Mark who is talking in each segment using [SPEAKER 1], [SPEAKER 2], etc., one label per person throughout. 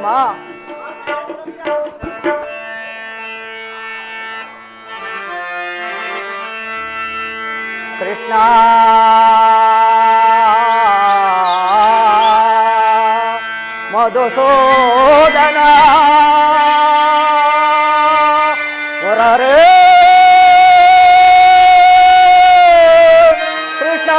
[SPEAKER 1] ಪರಮಾತ್ಮ ಕೃಷ್ಣ ಮಧುಸೂದನ ಮುರಾರೇ ಕೃಷ್ಣ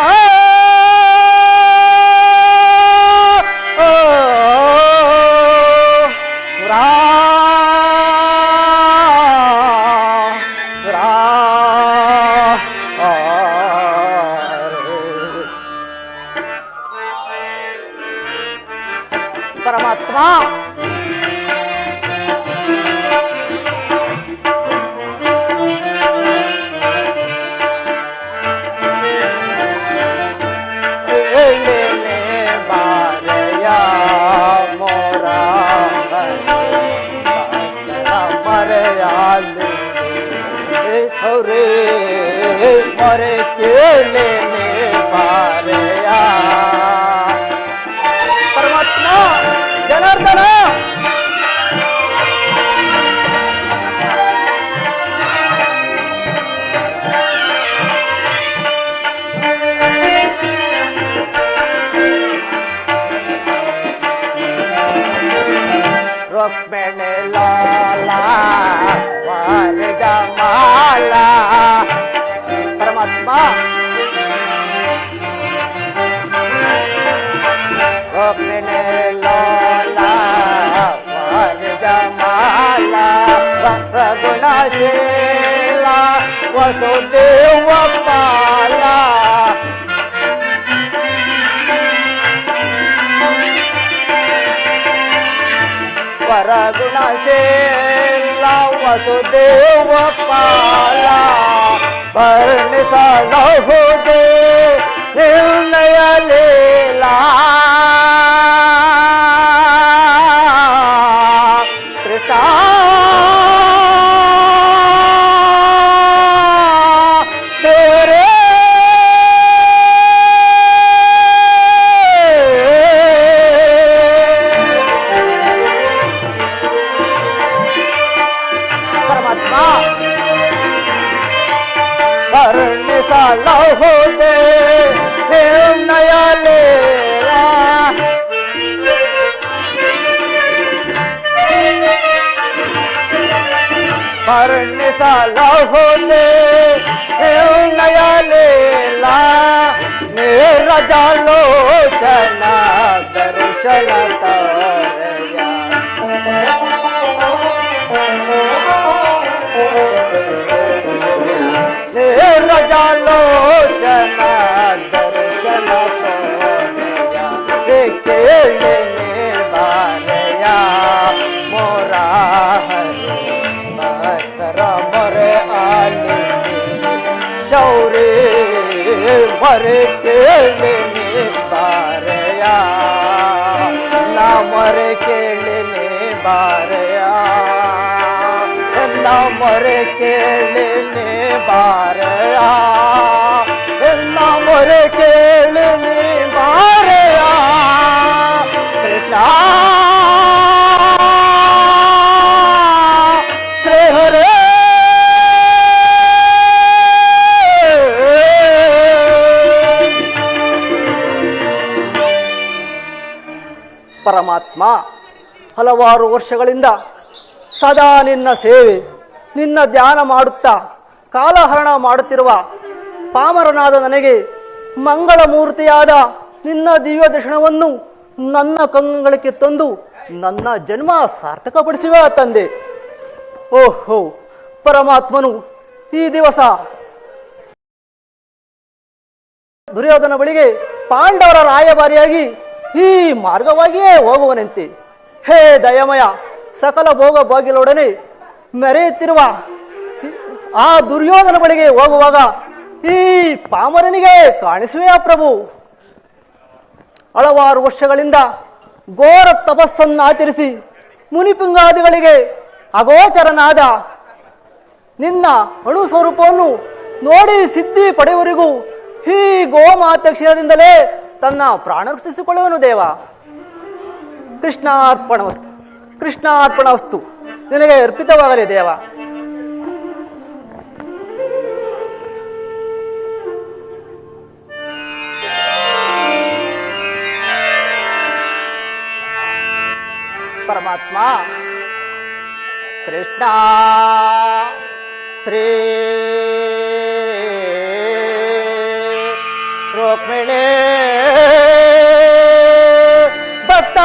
[SPEAKER 1] ಪರಮಾತ್ಮ ಬಾರೆಯ ಮೋರ ಮರೆಯಾಲಿಸೆ ಮರೆ ಕೇಳೇನೆ ಬಾರೆಯ ಪರಮಾತ್ಮ ಜನಾರ್ದನ ರುಕ್ಮಿಣಿ ಲಾಲ ವಾರಜ ಮಾಲ ಪರಮಾತ್ಮ ರುಕ್ಮಿಣಿ ಲಾಲ ವಾರಜ ಮಾಲ ರಘುಣಶೀಲ ವಸುದೇವ ಪಾಲ ವರಗುಣಶೀಲ ವಸುದೇವ ಪಾಲ ವರ್ಣಿಸಲಹುದೇ ನಿರ್ಣಯ ಲೀಲಾ ಕೃಷ್ಣ ಸೇರೆ ಪರಮಾತ್ಮ ವರ್ಣಿಸಲಹುದೇ ನಿರ್ಣಯ ಲೀಲಾ ವರ್ಣಿಸಲಹುದೇ ನಿರ್ಣಯ ಲೀಲಾ ನೀರಜಾಲೋಚನ ದರ್ಶನ ತೋರೆಯ ನೀರಜಾಲೋಚನ ದರ್ಶನ ತೋರೆಯ ಕೇಳನೆ ಬಾರೆಯ ಮೋರ ಹರಿ ಭಕ್ತರ ಮೊರೆ ಆಲಿಸಿ ಶೌರ್ಯ ಮೊರೆ ಕೇಳನೆ ಬಾರೆಯ ನಾ ಮೊರೆ ಕೇಳನೆ ಬಾರೆಯ ನಾ ಮೊರೆ ಕೇಳನೆ ಬಾರೆಯ ನಾ ಮೊರೆ ಕೇಳನೆ ಬಾರೆಯ ಕೃಷ್ಣ ಶ್ರೀ ಹರೇ ಪರಮಾತ್ಮ ಹಲವಾರು ವರ್ಷಗಳಿಂದ ಸದಾ ನಿನ್ನ ಸೇವೆ ನಿನ್ನ ಧ್ಯಾನ ಮಾಡುತ್ತಾ ಕಾಲಹರಣ ಮಾಡುತ್ತಿರುವ ಪಾಮರನಾದ ನನಗೆ ಮಂಗಳಮೂರ್ತಿಯಾದ ನಿನ್ನ ದಿವ್ಯ ದರ್ಶನವನ್ನು ನನ್ನ ಕಂಗಳಿಗೆ ತಂದು ನನ್ನ ಜನ್ಮ ಸಾರ್ಥಕಪಡಿಸುವ ತಂದೆ. ಓಹೋ ಪರಮಾತ್ಮನು ಈ ದಿವಸ ದುರ್ಯೋಧನ ಬಳಿಗೆ ಪಾಂಡವರ ರಾಯಭಾರಿಯಾಗಿ ಈ ಮಾರ್ಗವಾಗಿಯೇ ಹೋಗುವನಂತೆ. ಹೇ ದಯಮಯ, ಸಕಲ ಭೋಗ ಭಾಗ್ಯಲೊಡನೆ ಮೆರೆಯುತ್ತಿರುವ ಆ ದುರ್ಯೋಧನ ಬಳಿಗೆ ಹೋಗುವಾಗ ಈ ಪಾಮರನಿಗೆ ಕಾಣಿಸುವೆಯಾ ಪ್ರಭು? ಹಲವಾರು ವರ್ಷಗಳಿಂದ ಘೋರ ತಪಸ್ಸನ್ನು ಆಚರಿಸಿ ಮುನಿಪುಂಗಾದಿಗಳಿಗೆ ಅಗೋಚರನಾದ ನಿನ್ನ ಅಣು ಸ್ವರೂಪವನ್ನು ನೋಡಿ ಸಿದ್ಧಿ ಪಡೆಯುವವರೆಗೂ ಈ ಗೋಮಾತೆ ಕ್ಷೀರದಿಂದಲೇ ತನ್ನ ಪ್ರಾಣ ರಕ್ಷಿಸಿಕೊಳ್ಳುವನು ದೇವ. ಕೃಷ್ಣಾರ್ಪಣಮಸ್ತು. ಕೃಷ್ಣಾರ್ಪಣವಸ್ತು, ನಿನಗೆ ಅರ್ಪಿತವಾಗಲಿ ದೇವ. ಪರಮಾತ್ಮ ಕೃಷ್ಣ ಶ್ರೀ ರುಕ್ಮಿಣಿ ಭಕ್ತ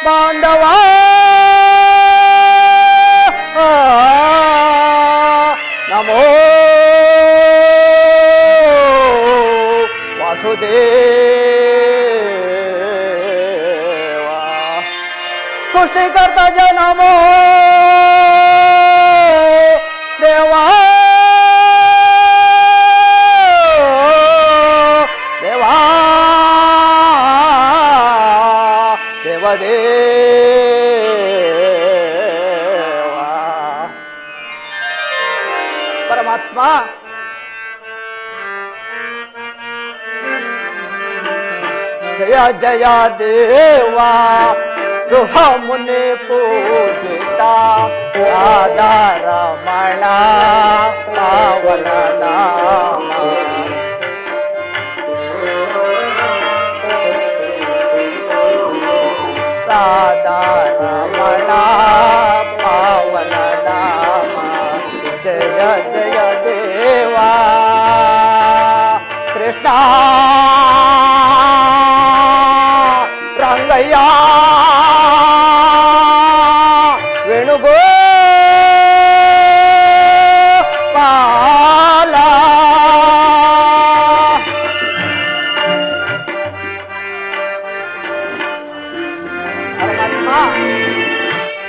[SPEAKER 1] ಬಾಂಧವ ನಮೋ ವಾಸುದೇವ. ಸೃಷ್ಟಿಕರ್ತ ಜಯ ನಮೋ ದೇವಾ ದೇವಾ ದೇವದೇವ. ಪರಮಾತ್ಮ ಜಯ ಜಯ ದೇವ ಗೃಹ ಮುನಿ ಪೂಜಿತ ರಾಧಾರಮಣ ಪಾವನ ನಾಮ. ರಾಧಾರಮಣ ಪಾವನ ನಾಮ. ಜಯ ಜಯ ದೇವ ಕೃಷ್ಣ ರಂಗಯ್ಯ ವೇಣುಗೋಪಾಲ.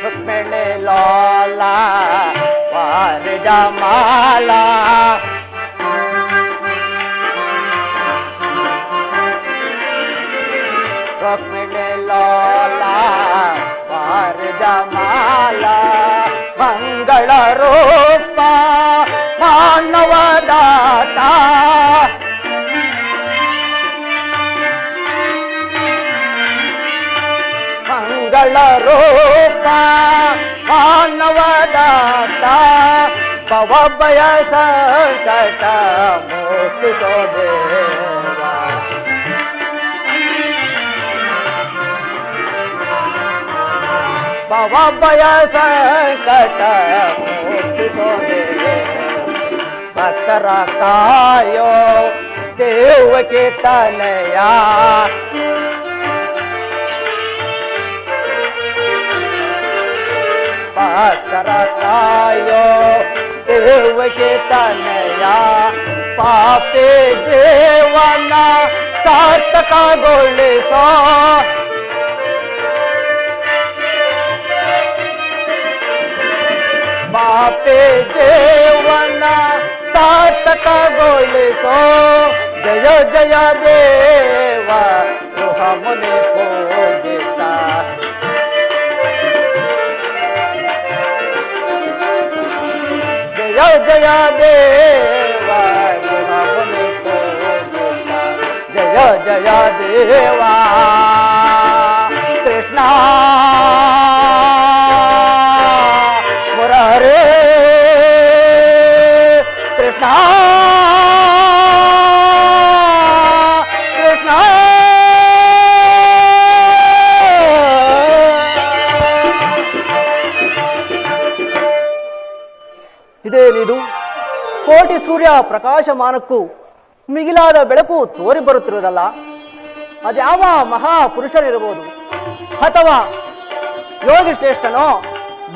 [SPEAKER 1] ರುಕ್ಮಿಣಿ ಲೋಲ ವಾರಿಜಮಾಲ. ರುಕ್ಮಿಣಿ ಲೋಲ ವಾರಿಜಮಾಲ. ಮಂಗಳ ರೂಪ ಮಾನವದಾತ. ಮಂಗಳ ರೂಪ ಮಾನವದಾತ. ಭವಭಯ ಸಂಕಟ ಮುಕ್ತಿಸೋ ದೇವ. ಭವಭಯ ಸಂಕಟ ಮುಕ್ತಿಸೋ ದೇವ. ಭಕ್ತರ ಕಾಯೋ ದೇವಕಿ ತನಯ. ಭಕ್ತರ ಕಾಯೋ ದೇವಕಿ ತನಯ. ಪಾಪಿ ಜೀವನ ಸಾರ್ಥಕಗೊಳಿಸೋ. ಪಾಪಿ ಜೀವನ ಸಾರ್ಥಕಗೊಳಿಸೋ. ಜಯ ಜಯ ದೇವ ಗೃಹ ಮುನಿ ಪೂಜಿತ. ಜಯ ಜಯ ದೇವ ಗೃಹ ಮುನಿ ಪೂಜಿತ. ಜಯ ಜಯ ದೇವ ಕೃಷ್ಣ ಮುರಾರೇ ಕೃಷ್ಣ ಕೃಷ್ಣ. ಇದೇನಿದು? ಕೋಟಿ ಸೂರ್ಯ ಪ್ರಕಾಶಮಾನಕ್ಕೂ ಮಿಗಿಲಾದ ಬೆಳಕು ತೋರಿ ಬರುತ್ತಿರುವುದಲ್ಲ. ಅದ್ಯಾವ ಮಹಾಪುರುಷರಿರಬಹುದು? ಅಥವಾ ಯೋಗಿ ಶ್ರೇಷ್ಠನೋ,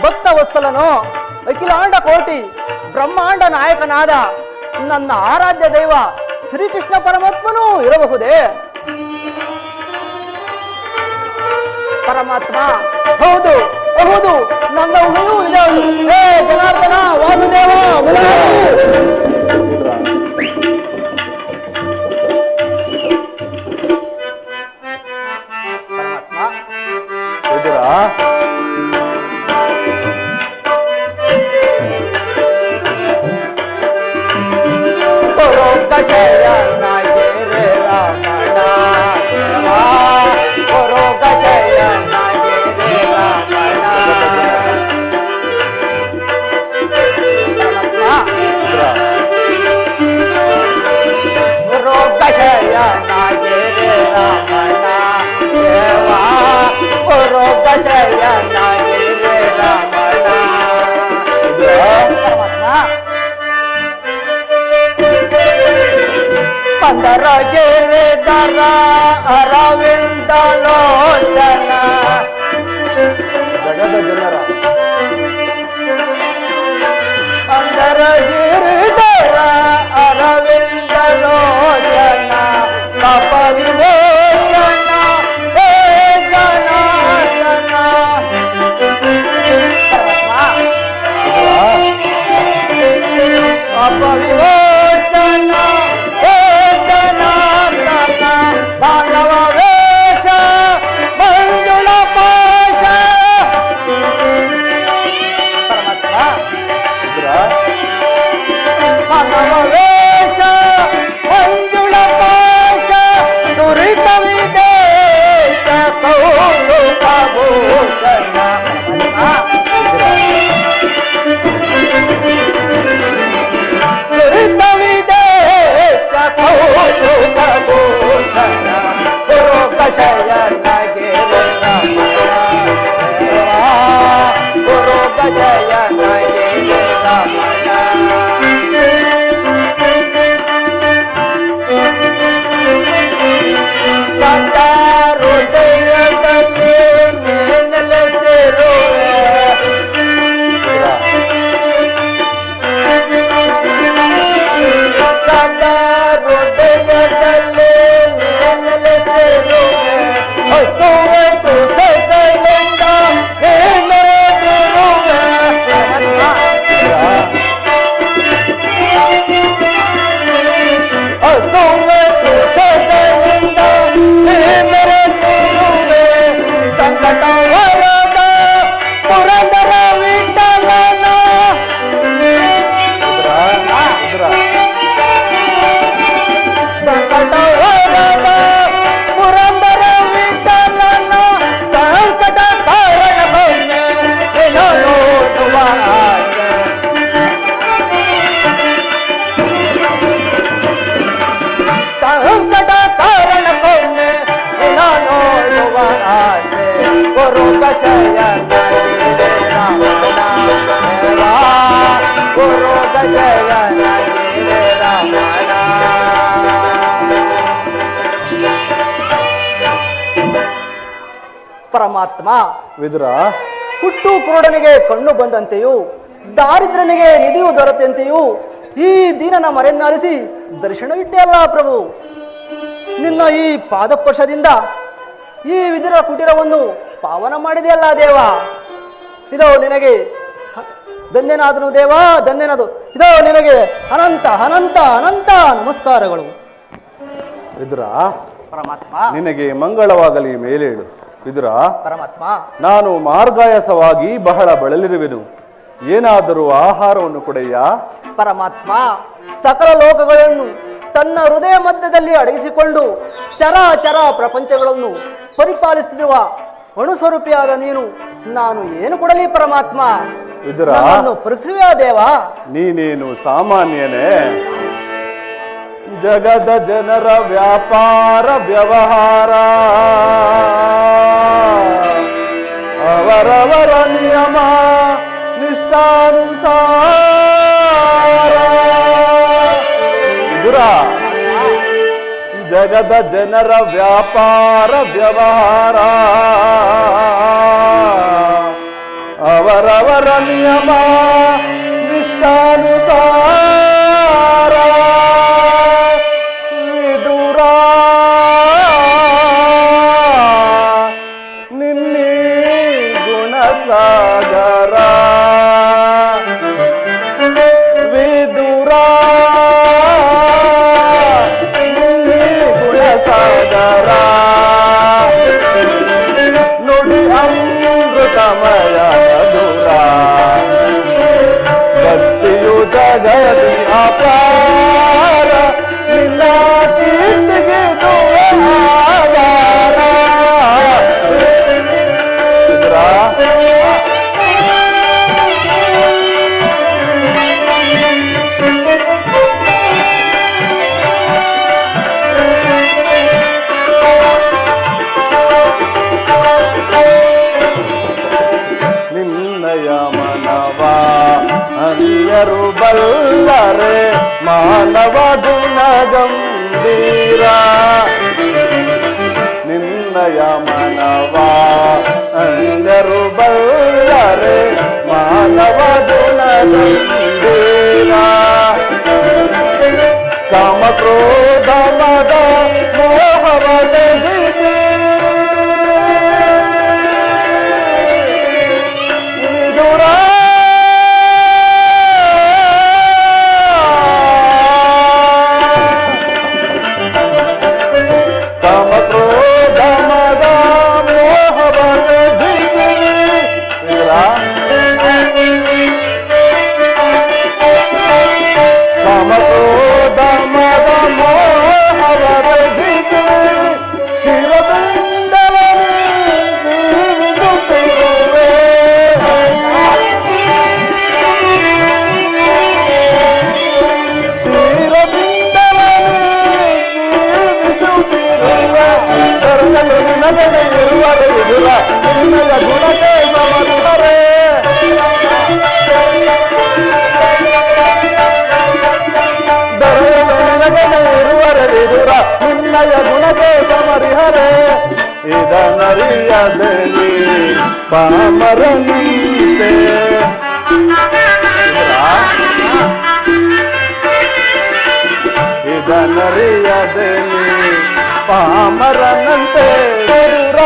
[SPEAKER 1] ಭಕ್ತ ವತ್ಸಲನೋ, ಅಖಿಲಾಂಡ ಕೋಟಿ ಬ್ರಹ್ಮಾಂಡ ನಾಯಕನಾದ ನನ್ನ ಆರಾಧ್ಯ ದೈವ ಶ್ರೀಕೃಷ್ಣ ಪರಮಾತ್ಮನೂ ಇರಬಹುದೇ? ಪರಮಾತ್ಮ ಹೌದು ಹೌದು, ನನ್ನ ಊಹೆಯೂ ಇದೆ. ಹೇ ಜನಾರ್ದನ ವಾಸುದೇವ ಶಯನ ರಮಣ ಪಂದರ ಗಿರಿಧರ ಅರವಿಂದ ಲೋಚನ ಜಗದ ಜನರ ಪಂದರ ಗಿರಿಧರ ಅರವಿಂದ ಲೋಚನ ಪಾಪ ವಿಮೋಚನ ಹೇ ಜನಾರ್ದನ ಪಾಪ ವಿಮೋಚನ ಹೇ ಜನಾರ್ದನ ಮಾನವ ವೇಷ ಮಂಜುಳ ಪಾಶ ಮಾನವ ವೇಷ ಮಂಜುಳ ಪಾಶ ದುರಿತ ವಿದೇಶ ಕೌತುಕ ಭೂಷಣ ದುರಿತ ವಿದೇಶ ಕೌತುಕ ಭೂಷಣ ಗುರು ಕಷಯನ ಗಿರಿಯ ಗುರು ಕಷಯನ ಹೃದಯದಲ್ಲಿ ನೆಲೆಸಿರುವೆ ಸದಾ ಹೃದಯದಲ್ಲಿ ನೆಲೆಸಿರುವೆ ಹಸುವೆ ತುಸಗಳಿಂದ ಮೆರೆದಿರುವೆ ಹಸುವೆ ತುಸಗಳಿಂದ ಮೆರೆದಿರುವೆ ಸಂಕಟ ವರದ ಪುರಂದರ ವಿಠಲನ ಸಂಕಟ ವರದ ಪುರಂದರ ವಿಠಲನ ಸಂಕಟ ಕಾರಣ ಬಂದೆ ನೋಡುವ ಆಸೆ ಸಂಕಟ ಕಾರಣ ಬಂದೆ ನೋಡುವ ಆಸೆ ಗುರು ಕಷಯನ ಗಿರಿರಮಣ ಗುರು ಕಷಯನ ಗಿರಿರಮಣ ಪರಮಾತ್ಮ
[SPEAKER 2] ವಿದುರ,
[SPEAKER 1] ಹುಟ್ಟು ಕುರುಡನಿಗೆ ಕಣ್ಣು ಬಂದಂತೆಯೂ ದಾರಿದ್ರ್ಯನಿಗೆ ನಿಧಿಯು ದೊರೆತಂತೆಯೂ ಈ ದೀನನ ಮರೆಯನ್ನಾಲಿಸಿ ದರ್ಶನವಿಟ್ಟೆ ಅಲ್ಲ ಪ್ರಭು. ನಿನ್ನ ಈ ಪಾದಸ್ಪರ್ಶದಿಂದ ಈ ವಿದುರ ಕುಟೀರವನ್ನು ಪಾವನ ಮಾಡಿದೆಯಲ್ಲ ದೇವ. ಇದೋ ನಿನಗೆ ಧನ್ಯನಾದನು ದೇವ, ಧನ್ಯನಾದು. ಇದೋ ನಿನಗೆ ಅನಂತ ಅನಂತ ಅನಂತ ನಮಸ್ಕಾರಗಳು.
[SPEAKER 2] ವಿದುರ,
[SPEAKER 1] ಪರಮಾತ್ಮ
[SPEAKER 2] ನಿನಗೆ ಮಂಗಳವಾಗಲಿ ಮೇಲೇಳು. ವಿದುರ,
[SPEAKER 1] ಪರಮಾತ್ಮ
[SPEAKER 2] ನಾನು ಮಾರ್ಗಾಯಸವಾಗಿ ಬಹಳ ಬಳಲಿರುವೆನು. ಏನಾದರೂ ಆಹಾರವನ್ನು ಕೊಡಯ್ಯ.
[SPEAKER 1] ಪರಮಾತ್ಮ ಸಕಲ ಲೋಕಗಳನ್ನು ತನ್ನ ಹೃದಯ ಮಧ್ಯದಲ್ಲಿ ಅಡಗಿಸಿಕೊಂಡು ಚರಾಚರ ಪ್ರಪಂಚಗಳನ್ನು ಪರಿಪಾಲಿಸುತ್ತಿರುವ ಅಣುಸ್ವರೂಪಿಯಾದ ನೀನು ನಾನು ಏನು ಕೊಡಲಿ ಪರಮಾತ್ಮ?
[SPEAKER 2] ವಿದುರ,
[SPEAKER 1] ನನ್ನನ್ನು ಪರೀಕ್ಷಿಸುವ ದೇವ.
[SPEAKER 2] ನೀನೇನು ಸಾಮಾನ್ಯನೇ? ಜಗದ ಜನರ ವ್ಯಾಪಾರ ವ್ಯವಹಾರ ಅವರವರ ನಿಯಮ ನಿಷ್ಠಾನುಸಾರ. ವಿದುರ, ಜಗದ ಜನರ ವ್ಯಾಪಾರ ವ್ಯವಹಾರ ಅವರವರ ನಿಯಮ ನಿಷ್ಠಾನುಸಾರ. ವಿದುರ, ನಿನ್ನಿ ಗುಣಸಾಗರ. ವಿದುರ, ನಿನ್ನಿ ಗುಣಸಾಗರ. ನುಡಿ ಅಮೃತಮಯ ಮಧುರ. ಅನ್ಯರು ಬಲ್ಲರೆ ಮಾನವ ಗುಣ ಗಂಭೀರ ನಿನ್ನಯ ಮನವ ಅನ್ಯರು ಬಲ್ಲರೆ ಮಾನವ ಗುಣ ಗಂಭೀರ ಕಾಮ ಕ್ರೋಧ ಮದ ಮೋಹವ ತ್ಯಜಿಸಿ ವಿದುರ ಕಾಮ ಕ್ರೋಧ ಮದ ಮೋಹವ ತ್ಯಜಿಸಿ ವಿದುರ ಕಾಮ ಕ್ರೋಧ ಮದ ಮೋಹವ ತ್ಯಜಿಸಿ ಶಿವಬಿಂದಲನೆ ಜೀವಿಸುತ್ತಿರುವೆ ಶಿರಬಿಂದಲನೆ ಜೀವಿಸುತ್ತಿರುವೆ ದರ್ಶನರು ನಿನಗೆ ಇರುವರೆ ವಿದುರ ನಿನ್ನಯ ಗುಣಕ್ಕೆ ಸಮರ್ಥರೆ ಇರುವರೆ ವಿದುರ ನಿನ್ನಯ ಗುಣಕ್ಕೆ ಸಮರಿಹರೆ ಇದನರಿಯದಲ್ಲಿ ಪಾಮರನಂತೆ ಇದನರಿಯದಲ್ಲಿ ಪಾಮರನಂತೆ ವಿದುರ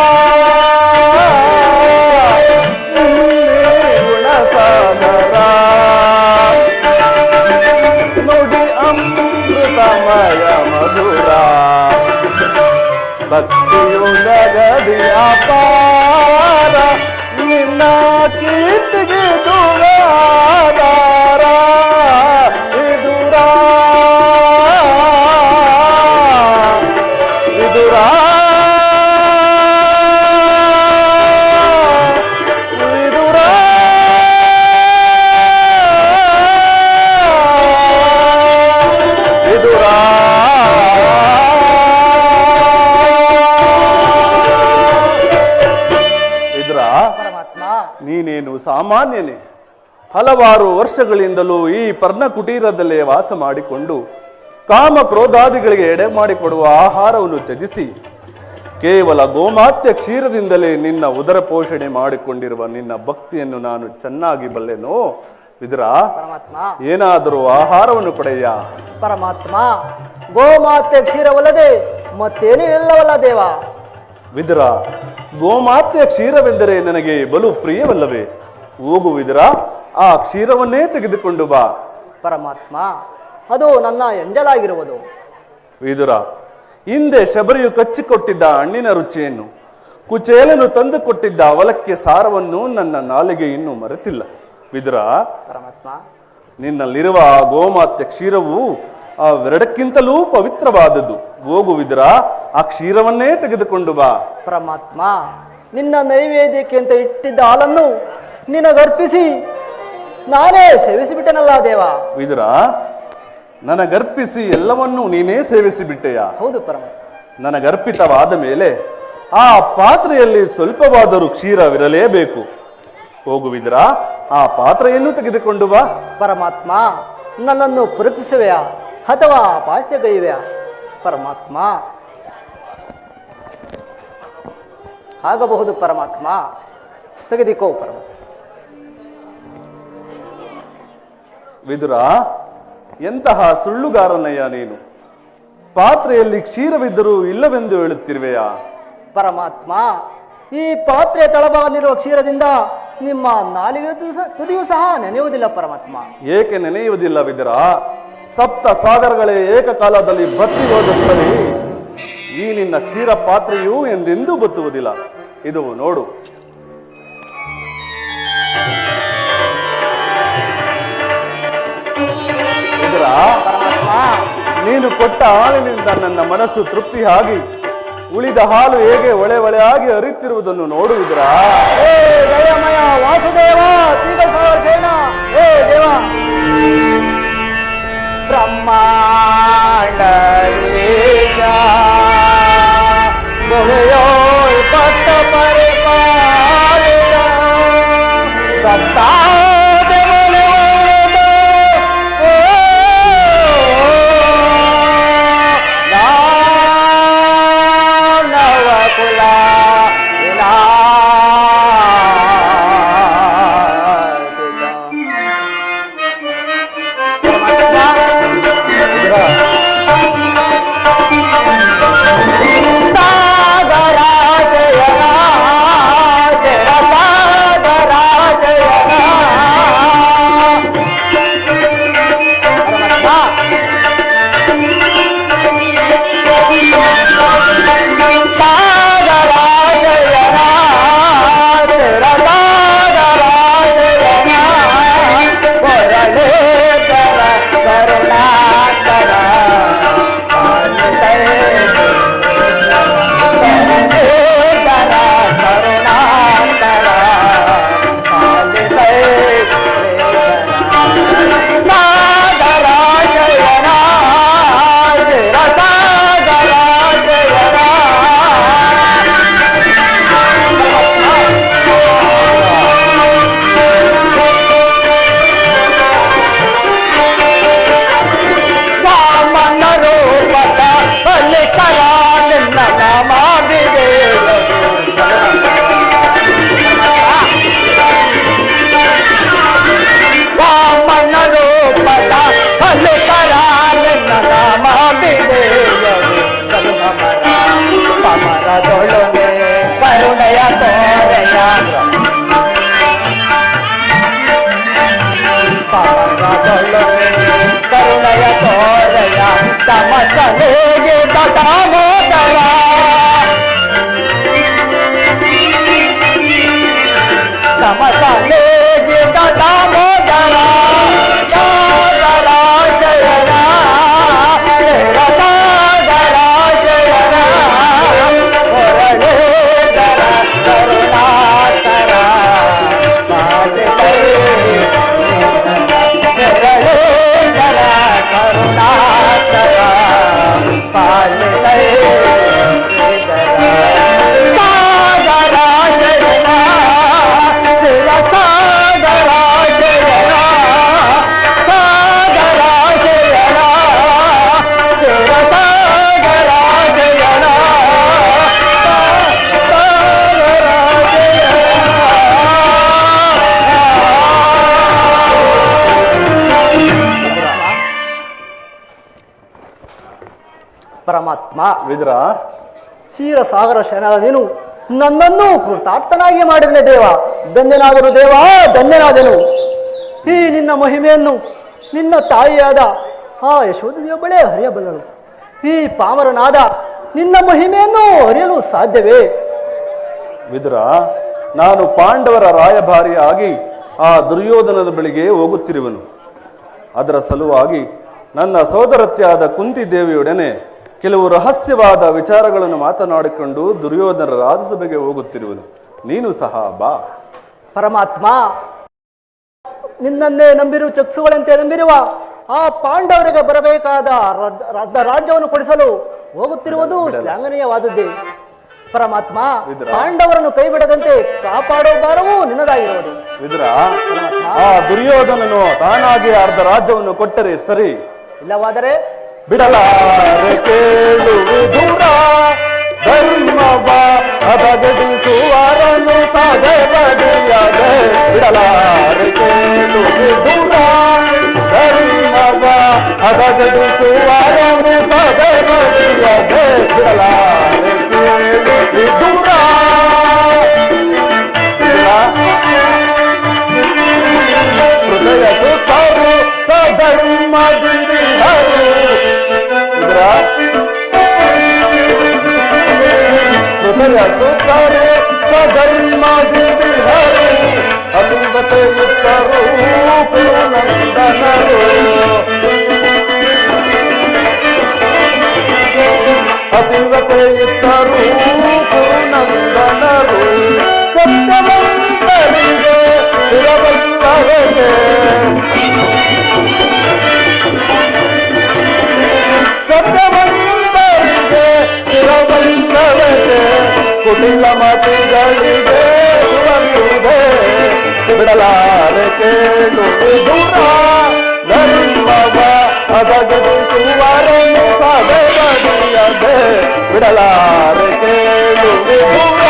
[SPEAKER 2] ಗುಣಸಾಗರ ನುಡಿ ಅಮೃತಮಯ ಮಧುರ ಭಕ್ತಿಯು ಜಗದಿ ಅಪಾರ ನಿನ್ನ ಕೀರ್ತಿಗೆ ದುರಾಧಾರ ವಿದುರ ವಿದುರ ವಿದುರ ವಿದುರ ವಿದುರ
[SPEAKER 1] ಪರಮಾತ್ಮ
[SPEAKER 2] ನೀನೇನು ಸಾಮಾನ್ಯನೇ ಹಲವಾರು ವರ್ಷಗಳಿಂದಲೂ ಈ ಪರ್ಣ ಕುಟೀರದಲ್ಲೇ ವಾಸ ಮಾಡಿಕೊಂಡು ಕಾಮ ಕ್ರೋಧಾದಿಗಳಿಗೆ ಎಡೆ ಮಾಡಿಕೊಡುವ ಆಹಾರವನ್ನು ತ್ಯಜಿಸಿ ಕೇವಲ ಗೋಮಾತ್ಯ ಕ್ಷೀರದಿಂದಲೇ ನಿನ್ನ ಉದರ ಪೋಷಣೆ ಮಾಡಿಕೊಂಡಿರುವ ನಿನ್ನ ಭಕ್ತಿಯನ್ನು ನಾನು ಚೆನ್ನಾಗಿ ಬಲ್ಲೆನೋ ವಿದುರ
[SPEAKER 1] ಪರಮಾತ್ಮ
[SPEAKER 2] ಏನಾದರೂ ಆಹಾರವನ್ನು ಕೊಡೆಯ
[SPEAKER 1] ಪರಮಾತ್ಮ ಗೋಮಾತೆ ಕ್ಷೀರವಲ್ಲದೆ ಮತ್ತೇನೂ ಇಲ್ಲವಲ್ಲ ದೇವ
[SPEAKER 2] ವಿದುರ ಗೋಮಾತ್ಯ ಕ್ಷೀರವೆಂದರೆ ನನಗೆ ಬಲು ಪ್ರಿಯವಲ್ಲವೇ ಹೋಗು ವಿದುರ ಆ ಕ್ಷೀರವನ್ನೇ ತೆಗೆದುಕೊಂಡು ಬಾ
[SPEAKER 1] ಪರಮಾತ್ಮ ಅದು ನನ್ನ ಎಂಜಲಾಗಿರುವುದು
[SPEAKER 2] ವಿದುರ ಹಿಂದೆ ಶಬರಿಯು ಕಚ್ಚಿಕೊಟ್ಟಿದ್ದ ಹಣ್ಣಿನ ರುಚಿಯನ್ನು ಕುಚೇಲನು ತಂದು ಕೊಟ್ಟಿದ್ದ ಅವಲಕ್ಕಿ ಸಾರವನ್ನು ನನ್ನ ನಾಲಿಗೆ ಇನ್ನೂ ಮರೆತಿಲ್ಲ ವಿದುರ
[SPEAKER 1] ಪರಮಾತ್ಮ
[SPEAKER 2] ನಿನ್ನಲ್ಲಿರುವ ಆ ಗೋಮಾತ್ಯ ಕ್ಷೀರವು ಅವೆರಡಕ್ಕಿಂತಲೂ ಪವಿತ್ರವಾದದ್ದು ಹೋಗು ವಿದುರ ಆ ಕ್ಷೀರವನ್ನೇ ತೆಗೆದುಕೊಂಡು ಬಾ
[SPEAKER 1] ಪರಮಾತ್ಮ ನಿನ್ನ ನೈವೇದ್ಯಕ್ಕೆ ಅಂತ ಇಟ್ಟಿದ್ದ ಹಾಲನ್ನು ನಿನಗರ್ಪಿಸಿ ನಾನೇ ಸೇವಿಸಿಬಿಟ್ಟೆನಲ್ಲ ದೇವ
[SPEAKER 2] ವಿದುರ ನನಗರ್ಪಿಸಿ ಎಲ್ಲವನ್ನೂ ನೀನೇ ಸೇವಿಸಿ ಬಿಟ್ಟೆಯ
[SPEAKER 1] ಹೌದು ಪರಮಾತ್ಮ
[SPEAKER 2] ನನಗರ್ಪಿತವಾದ ಮೇಲೆ ಆ ಪಾತ್ರೆಯಲ್ಲಿ ಸ್ವಲ್ಪವಾದರೂ ಕ್ಷೀರವಿರಲೇಬೇಕು ಹೋಗು ವಿದುರ ಆ ಪಾತ್ರೆಯನ್ನು ತೆಗೆದುಕೊಂಡು ಬಾ
[SPEAKER 1] ಪರಮಾತ್ಮ ನನ್ನನ್ನು ಪರೀಕ್ಷಿಸುವೆಯಾ ಅಥವಾ ಪಾಸ್ಯಗೈವೆಯಾ ಪರಮಾತ್ಮ ಆಗಬಹುದು ಪರಮಾತ್ಮ ತೆಗೆದುಕೋ ಪರಮಾತ್ಮ
[SPEAKER 2] ವಿದುರ ಎಂತಹ ಸುಳ್ಳುಗಾರನಯ್ಯ ನೀನು ಪಾತ್ರೆಯಲ್ಲಿ ಕ್ಷೀರವಿದ್ದರೂ ಇಲ್ಲವೆಂದು ಹೇಳುತ್ತಿರುವೆಯಾ
[SPEAKER 1] ಪರಮಾತ್ಮ ಈ ಪಾತ್ರೆ ತಳಭಾಗದಲ್ಲಿರುವ ಕ್ಷೀರದಿಂದ ನಿಮ್ಮ ನಾಲಿಗೆ ತುದಿಯೂ ಸಹ ನೆನೆಯುವುದಿಲ್ಲ ಪರಮಾತ್ಮ
[SPEAKER 2] ಏಕೆ ನೆನೆಯುವುದಿಲ್ಲ ವಿದುರ ಸಪ್ತ ಸಾಗರಗಳೇ ಏಕಕಾಲದಲ್ಲಿ ಬತ್ತಿ ಹೋಗುತ್ತದೆ ಈ ನಿನ್ನ ಕ್ಷೀರ ಪಾತ್ರೆಯೂ ಎಂದೆಂದೂ ಬತ್ತುವುದಿಲ್ಲ ಇದು ನೋಡು ವಿದುರ
[SPEAKER 1] ಪರಮಾತ್ಮ
[SPEAKER 2] ನೀನು ಕೊಟ್ಟ ಹಾಲಿನಿಂದ ನನ್ನ ಮನಸ್ಸು ತೃಪ್ತಿ ಆಗಿ ಉಳಿದ ಹಾಲು ಹೇಗೆ ಒಳೆ ಒಳೆಯಾಗಿ ಹರಿಯುತ್ತಿರುವುದನ್ನು ನೋಡುವುದರ
[SPEAKER 1] ಏ ದಯಮಯ ವಾಸುದೇವ ಶ್ರೀಗಸೇನ ಏ ದೇವ ಬ್ರಹ್ಮಾಂಡೇಶ ಬಹುಯೋಳ್ ಪಟ್ಟ ಪರಿಪಾಲಿತ ಸತ್ತಾದ ತಮಸಲೆಗೆ ದಾಮೋದರ ತಮಸಲೆಗೆ ದಾಮೋದರ ಸಾಗರ ಜಯನ ಸಾಗರ ಜಯನ ಹೊರಳೇದರ ಕರುಣಾಕರ ಪಾದೆ ಹೊರಳೇದರ ಕರುಣಾಕರ ಪಾದೆ ಸಾಗರ ಜಯನ ಶಿವ ಸಾಗರ ಜಯನ ಸಾಗರ ಜಯನ ಶಿವ ಸಾಗರ ಜಯನ ಸಾಗರ ಪರಮಾತ್ಮ
[SPEAKER 2] ವಿದುರ,
[SPEAKER 1] ಕ್ಷೀರಸಾಗರ ಶಯನಾದ ನೀನು ನನ್ನನ್ನು ಕೃತಾರ್ಥನಾಗಿ ಮಾಡಿದ ದೇವ. ಧನ್ಯನಾದನು ದೇವ, ಧನ್ಯನಾದನು. ಈ ನಿನ್ನ ಮಹಿಮೆಯನ್ನು ನಿನ್ನ ತಾಯಿಯಾದ ಆ ಯಶೋಧೆಯ ಬಳೆ ಹರಿಯಬಲ್ಲನು. ಈ ಪಾಮರನಾದ ನಿನ್ನ ಮಹಿಮೆಯನ್ನು ಅರಿಯಲು ಸಾಧ್ಯವೇ?
[SPEAKER 2] ವಿದುರ, ನಾನು ಪಾಂಡವರ ರಾಯಭಾರಿಯಾಗಿ ಆ ದುರ್ಯೋಧನನ ಬಳಿಗೆ ಹೋಗುತ್ತಿರುವನು. ಅದರ ಸಲುವಾಗಿ ನನ್ನ ಸೋದರತ್ಯಾದ ಕುಂತಿ ದೇವಿಯೊಡನೆ ಕೆಲವು ರಹಸ್ಯವಾದ ವಿಚಾರಗಳನ್ನು ಮಾತನಾಡಿಕೊಂಡು ದುರ್ಯೋಧನರ ರಾಜಸಭೆಗೆ ಹೋಗುತ್ತಿರುವನು. ನೀನು ಸಹ ಬಾ.
[SPEAKER 1] ಪರಮಾತ್ಮ, ನಿನ್ನನ್ನೇ ನಂಬಿರುವ ಚಕ್ಷುಗಳಂತೆ ನಂಬಿರುವ ಆ ಪಾಂಡವರಿಗೆ ಬರಬೇಕಾದ ರಾಜ್ಯವನ್ನು ಕೊಡಿಸಲು ಹೋಗುತ್ತಿರುವುದು ಶ್ಲಾಘನೀಯವಾದದ್ದೇ. ಪರಮಾತ್ಮ, ಪಾಂಡವರನ್ನು ಕೈ ಬಿಡದಂತೆ ಕಾಪಾಡೋ ಭಾರವೂ ನಿನ್ನದಾಗಿರುವುದು.
[SPEAKER 2] ವಿದುರ, ಆ ದುರ್ಯೋಧನನು ತಾನಾಗಿ ಅರ್ಧ ರಾಜ್ಯವನ್ನು ಕೊಟ್ಟರೆ ಸರಿ,
[SPEAKER 1] ಇಲ್ಲವಾದರೆ
[SPEAKER 2] ಬಿಡಲಾರೆ ಕೇಳು ವಿದುರ. ಧರ್ಮವ ಹದಗೆಡಿಸುವರನ್ನು ಸಾಧಬಡಿಯದೆ ಬಿಡಲಾರೆ ಕೇಳು ವಿದುರ. ಧರ್ಮವ ಹದಗೆಡಿಸುವರನ್ನು ಸಾಧಬಡಿಯದೆ ಬಿಡಲಾರೆ ಕೇಳು ವಿದುರ. ಹೃದಯ ಸುತ್ತರು ಸಧರ್ಮದಿಂದಿಹರು. ಹೃದಯ ಸುತ್ತರು ಸಧರ್ಮದಿಂದಿಹರು. ಅತಿವತೆ ಮುತ್ತರು ಪುರುನಂದನರು. ಅತಿವತೆ ಇತ್ತರು ಪುರುನಂದನರು. ಸತ್ಯವಂತರಿಗೆ ಇರಬಲ್ಲವರಿಗೆ ಸತ್ಯವಂತರಿಗೆ ಇರಬಲ್ಲವರಿಗೆ ಕುಟಿಲ ಮತಿಗಳಿಗೆ ಸುವರುವುದೇ. ಬಿಡಲಾರೆ ಕೇಳು ವಿದುರ. ಧರ್ಮವ ಹದಗೆಡಿಸುವರನ್ನು ಸಾಧಬಡಿಯದೆ ಬಿಡಲಾರೆ ಕೇಳು ವಿದುರ.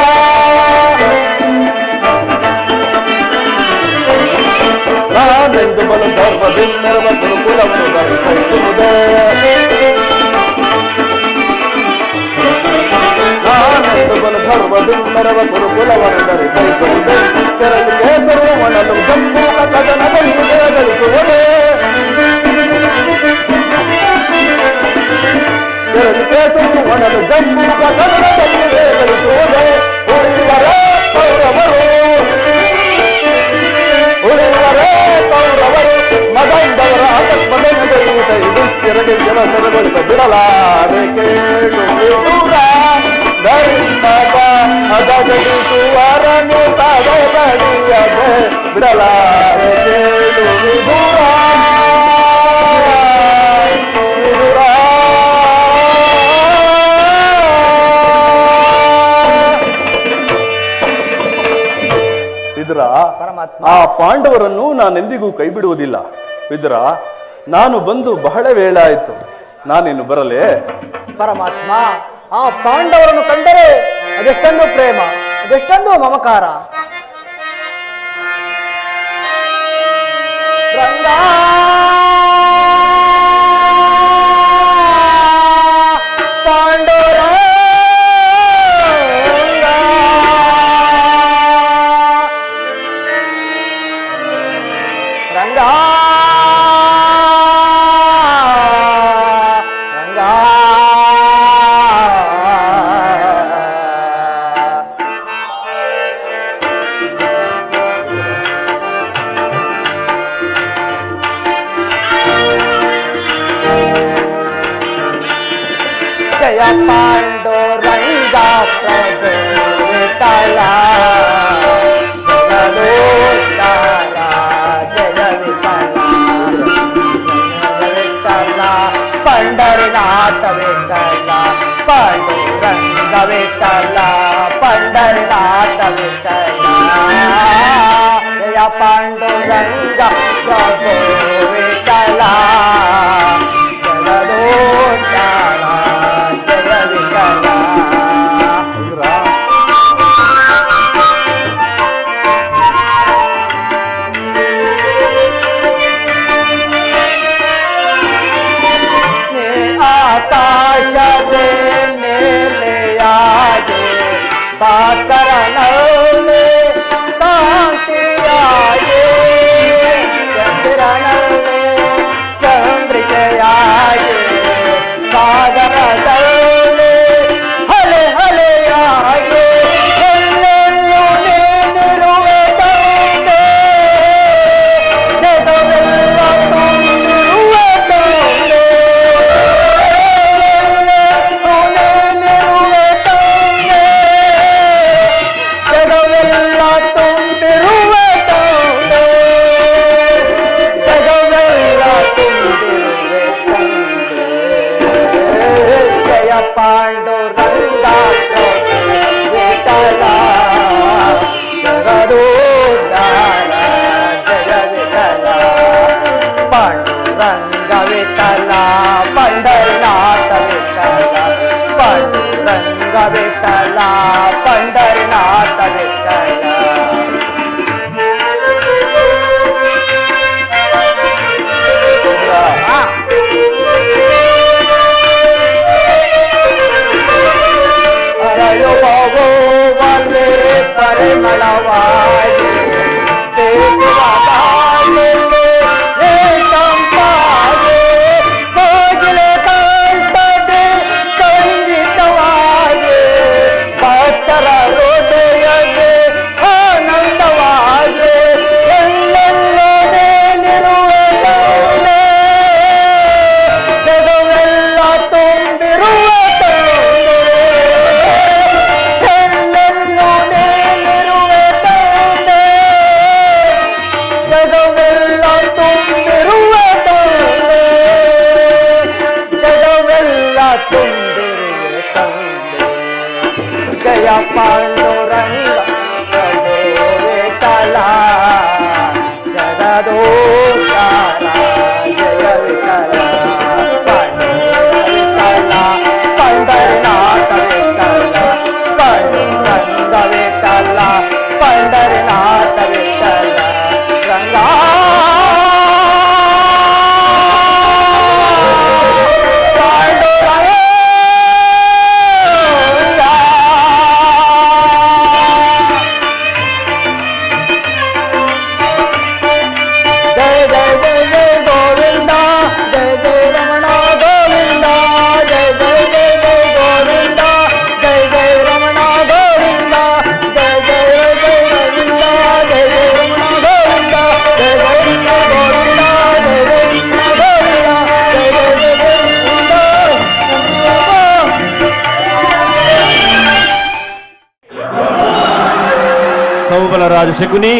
[SPEAKER 2] ನಾನೆಂದು ಬಲು ಧರ್ಮದಿಂದೆರವ ಗುರುಕುಲವನ್ನು ಧರಿಸುವುದೇ. ನಾನೆಂದು ಬಲು ಧರ್ಮದಿಂದೆರವ ಗುರುಕುಲವನ್ನು ಧರಿಸುವುದೇ. ಕೆರಳು ಕೇಸರು ಮಣಲು ಜಂಬೂ ಕದನದಲ್ಲಿ ಧರಿಸುವುದೇ. ಕೆರಳು ಕೇಸರು ಮಣಲು ಜಂಬೂ ಕದನದಲ್ಲಿ ಧರಿಸುವುದೇ. ಉಳಿವರೇ ಕೌರವರು, ಉಳಿವರೇ ಕೌರವರು. ಮದಂಡವರ ಆತತ್ಮದೆರಡಿ ಕೆಲಸಗಳಿಂದ ಬಿಡಲಾರೆ ಕೇಳು ವಿದುರ. ಧರ್ಮವ ಹದಗೆಡಿಸುವರನ್ನು ಸಾಧಬಡಿಯದೆ ಬಿಡಲಾರೆ ಕೇಳು ವಿದುರ. ವಿದುರ. ವಿದುರ, ಆ ಪಾಂಡವರನ್ನು ನಾನೆಂದಿಗೂ ಕೈ ಬಿಡುವುದಿಲ್ಲ. ವಿದುರ, ನಾನು ಬಂದು ಬಹಳ ವೇಳೆ ಆಯಿತು. ನಾನಿನ್ನು ಬರಲೇ?
[SPEAKER 1] ಪರಮಾತ್ಮ, ಆ ಪಾಂಡವರನ್ನು ಕಂಡರೆ ಅದೆಷ್ಟೊಂದು ಪ್ರೇಮ, ಅದೆಷ್ಟೊಂದು ಮಮಕಾರ. ರಂಗ ಪಾಂಡವರ ರಂಗ ರಂಗ ಜಯ ಪಾಂಡುರಂಗ ಪ್ರಭು ವಿಠಲ ಜಗದೋದ್ಧಾರ ಜಯ ವಿಠಲ ವಿಠಲ ಪಂಡರಿನಾಥ ವಿಠಲ ಪಾಂಡುರಂಗ ವಿಠಲ ಪಂಡರಿನಾಥ ವಿಠಲ ಜಯ ಪಾಂಡುರಂಗ ಪ್ರಭು ವಿಠಲ ಜಗದೋದ್ಧಾರ ಜಯ ವಿಠಲ. ಆಕಾಶದೆ ನೆಲೆಯಾಗೆ ಭಾಸ್ಕರನಲ್ಲೇ ಕಾಂತಿಯಾಗೆ ಚಂದ್ರನಲ್ಲೇ ಚಂದ್ರಿಕೆಯಾಗೆ ಸಾಗರದಲ್ಲೇ ಹಲೆ ಹಲೆಯಾಗೆ ಎಲ್ಲೆಲ್ಲೂ ನೀನಿರುವೆ ತಂದೆ ಜಗವೆಲ್ಲ ತುಂಬಿರುವೆ ತಂದೆ ನೀನಿರುವೆ ತಂದೆ ಜಗವೆಲ್ಲ ತುಂಬಿರುವೆ ತಂದೆ ಜಗವೆಲ್ಲ ತುಂಬಿರುವೆ ತಂದೆ ಜಯ ಪಾಂಡುರಂಗ ವಿಠಲ ಜಗದೋದ್ಧಾರ ಜಯ ವಿಠಲ ಪಾಂಡುರಂಗ ವಿಠಲ ಪಂಡರಿನಾಥ ವಿಠಲ ಪಾಂಡುರಂಗ ವಿಠಲ ಪಂಡರಿನಾಥ ವಿಠಲ. ಅರಳುವವೋ ವಲೆ ಪರಿಮಳವಾಗಿ ದೇಶವ ಬಾಗಿಲೆ ತಂಪಾಗೆ ಕೋಗಿಲೆ ಕಂಠದೆ ಸಂಗೀತವಾಗಿ ಭಕ್ತರ ಹೃದಯದೆ ಆನಂದವಾಗಿ ಎಲ್ಲೆಲ್ಲೋ ನೀನಿರುವೆ ತಂದೆ ಜಗವೆಲ್ಲ ತುಂಬಿರುವೆ ತಂದೆ ಎಲ್ಲೆಲ್ಲೋ ನೀನಿರುವೆ ತಂದೆ ಜಗವೆಲ್ಲ ತುಂಬಿರುವೆ ತಂದೆ ಜಗವೆಲ್ಲ ತುಂಬಿರುವೆ ತಂದೆ ಜಯ ಪಾಂಡುರಂಗ ಪ್ರಭು ವಿಠಲ ಜಗದೋದ್ಧಾರ ಜಯ ವಿಠಲ ಪಾಂಡುರಂಗ ಪಂಡರಿನಾಥ ವಿಠಲ ಪಾಂಡುರಂಗ ವಿಠಲ ಪಂಡರಿನಾಥ ವಿಠಲ ರಂಗ ಜಯ ಜಯ ಜಯ ಜಯ ಗೋವಿಂದ ಜಯ ಜಯ ರಮಣ ಗೋವಿಂದ ಜಯ ಜಯ ಜಯ ಜಯ ಗೋವಿಂದ ಜಯ ಜಯ ರಮಣ ಗೋವಿಂದ ಜಯ ಜಯ ಜಯ ಗೋವಿಂದ ಜಯ ಜಯ ರಮಣ ಗೋವಿಂದ ಜಯ ಗೋವಿಂದ ಗೋವಿಂದ ಜಯ ಜಯ ರಮಣ ಗೋವಿಂದ ಜಯ ಜಯ ಜಯ ಗೋವಿಂದ.
[SPEAKER 3] ಸೌಬಲರಾಜ ಶಕುನಿ,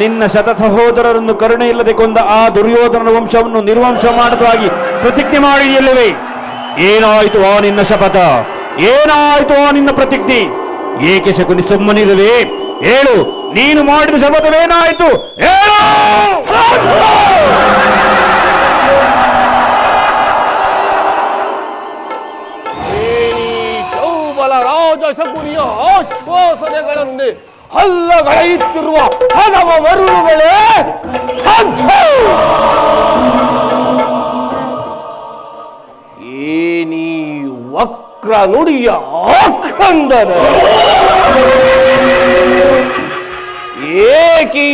[SPEAKER 3] ನಿನ್ನ ಶತ ಸಹೋದರರನ್ನು ಕರುಣೆ ಇಲ್ಲದೆ ಕೊಂದ ಆ ದುರ್ಯೋಧನನ ವಂಶವನ್ನು ನಿರ್ವಂಶ ಮಾಡುವುದಾಗಿ ಪ್ರತಿಜ್ಞೆ ಮಾಡಿದೆಯಲ್ಲವೇ? ಏನಾಯಿತು ಆ ನಿನ್ನ ಶಪಥ? ಏನಾಯಿತು ಆ ನಿನ್ನ ಪ್ರತಿಜ್ಞೆ? ಏಕೆ ಶಕುನಿ ಸುಮ್ಮನಿರದೆ? ಹೇಳು, ನೀನು ಮಾಡಿದ ಶಪಥವೇನಾಯಿತು? ಹೇಳು.
[SPEAKER 4] ಸೌಬಲರಾಜ ಶಕುನಿಯ ಆಶ್ವಾಸನೆಗಳನ್ನೇ ಹಲ್ಲಗಳೆಯುತ್ತಿರುವ ಹಲವ ಮರುಳುಗಳೇ, ಏನೀ ವಕ್ರ ನುಡಿಯ ಆಕ್ರಂದನ? ಏಕೀ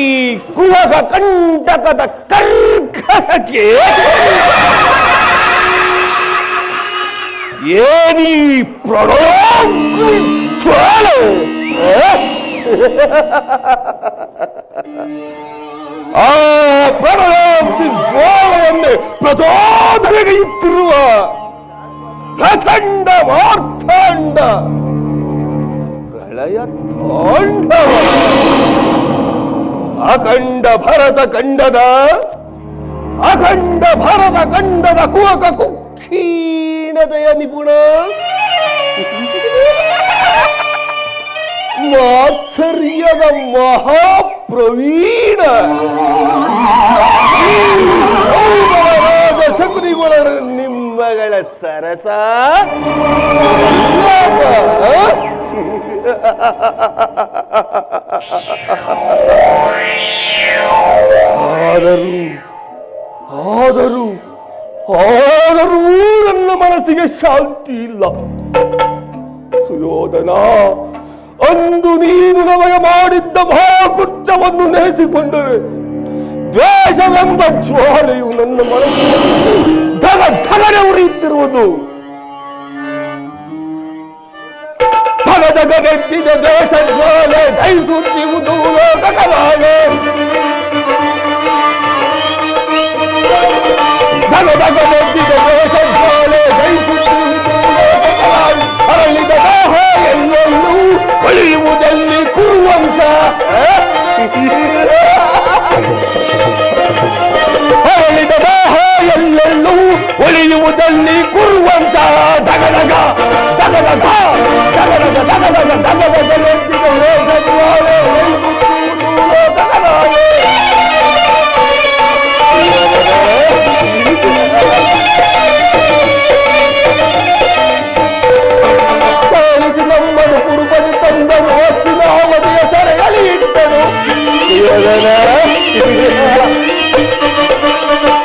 [SPEAKER 4] ಕುಹಕ ಕಂಟಕದ ಕರ್ಕರಕ್ಕೆ? ಏನೀ ಪ್ರಣೋಜ್ವಲ? ಆ ಪ್ರಣೋಕ್ತಿ ಜ್ವಾಲೆಯನ್ನೇ ಪ್ರಚೋದನೆಗೈಯುತ್ತಿರುವ ಪ್ರಚಂಡ ಮಾರ್ಥಾಂಡ ಪ್ರಳಯ ತಾಂಡವ ಅಖಂಡ ಭರತ ಖಂಡದ ಕುಹಕ ಕುಕ್ಷೀಣತೆಯ ನಿಪುಣ ಮಾತ್ಸರ್ಯದ ಮಹಾಪ್ರವೀಣ ರಾಜ ಶಕುನಿಗಳ ನಿಮ್ಮಗಳ ಸರಸ ಆದರೂ ನನ್ನ ಮನಸ್ಸಿಗೆ ಶಾಂತಿ ಇಲ್ಲ. ಸುಯೋಧನ, ಅಂದು ನೀನು ನಮಗೆ ಮಾಡಿದ್ದ ಮಹಾಕೃತ್ಯವನ್ನು ನೆನೆಸಿಕೊಂಡರೆ ದ್ವೇಷವೆಂಬ ಜ್ವಾಲೆಯು ನನ್ನ ಮನಸ್ಸಿನಲ್ಲಿ ಧಗಧಗನೆ ಉರಿಯುತ್ತಿರುವುದು. ಧಗಧಗನೆತ್ತಿದ ದೇಶ ಜ್ವಾಲೆ ದಹಿಸುತ್ತಿರುವುದು ಲೋಕಕಲಾಲೆ. ಧಗಧಗನೆತ್ತಿದ ದೇಶ ಜ್ವಾಲೆ ದಹಿಸುತ್ತಿರುವುದು ಲೋಕಕಲಾಲೆ. ಅರಳಿದ ದಾಹ ಎಲ್ಲೆಲ್ಲೂ ಒಳಿಯುವುದಲ್ಲಿ ಕುರುವಂಶ. ಅರಳಿದ ದಾಹ ಎಲ್ಲೆಲ್ಲೂ ಒಳಿಯುವುದಲ್ಲಿ ಕುರುವಂಶ. ದಗದಗ ದಗದಗ ದಗದಗ ದಗದಗ ದಗದಗನೆತ್ತಿದ ದೇಶ ಜ್ವಾಲೆ ದಹಿಸುತ್ತಿರುವುದು ಲೋಕಕಲಾಲೆ. ನಮ್ಮನ್ನು ಕುರುಬನು ತಂದನು ಹಸ್ತಿನಾವತಿಯ ಸೆರೆಯಲ್ಲಿ ಇಟ್ಟನು.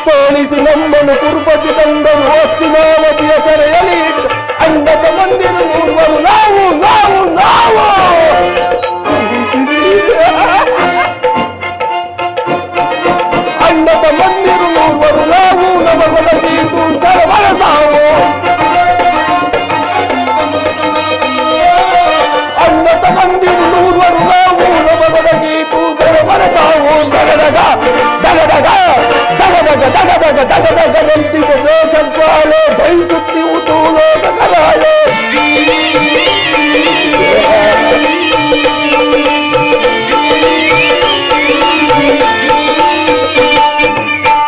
[SPEAKER 4] ಸೋಲಿಸಿ ನಮ್ಮನ್ನು ಕುರುಪತಿ ತಂದನು ಹಸ್ತಿನಾವತಿಯ ಸೆರೆಯಲ್ಲಿ ಇಟ್ಟು ಅಂಡಕ ಮಂದಿರ ನೋಡುವರು ನಾವು ನಾವು ನಾವು ಅಂಡಕ ಮಂದಿರ ನೋಡುವರು ನಾವು ನಮಗೊಳಗೀತು ಸರ್ವರ ಸಾವು. ಅನ್ನತ ಮಂದಿರು ನೂರುವರು ನಾವು ನಮಗೊಳಗೀತು ಸರ್ವರ ಸಾವು. ದಗದಗ ದಗದಗ ದಗದಗ ದಗದಗ ದಗದಗ ನೆಂತಿದ ದೇಶ ಜ್ವಾಲೆ ದಹಿಸುತ್ತಿರುವುದು ಲೋಕಕಲಾಲೆ.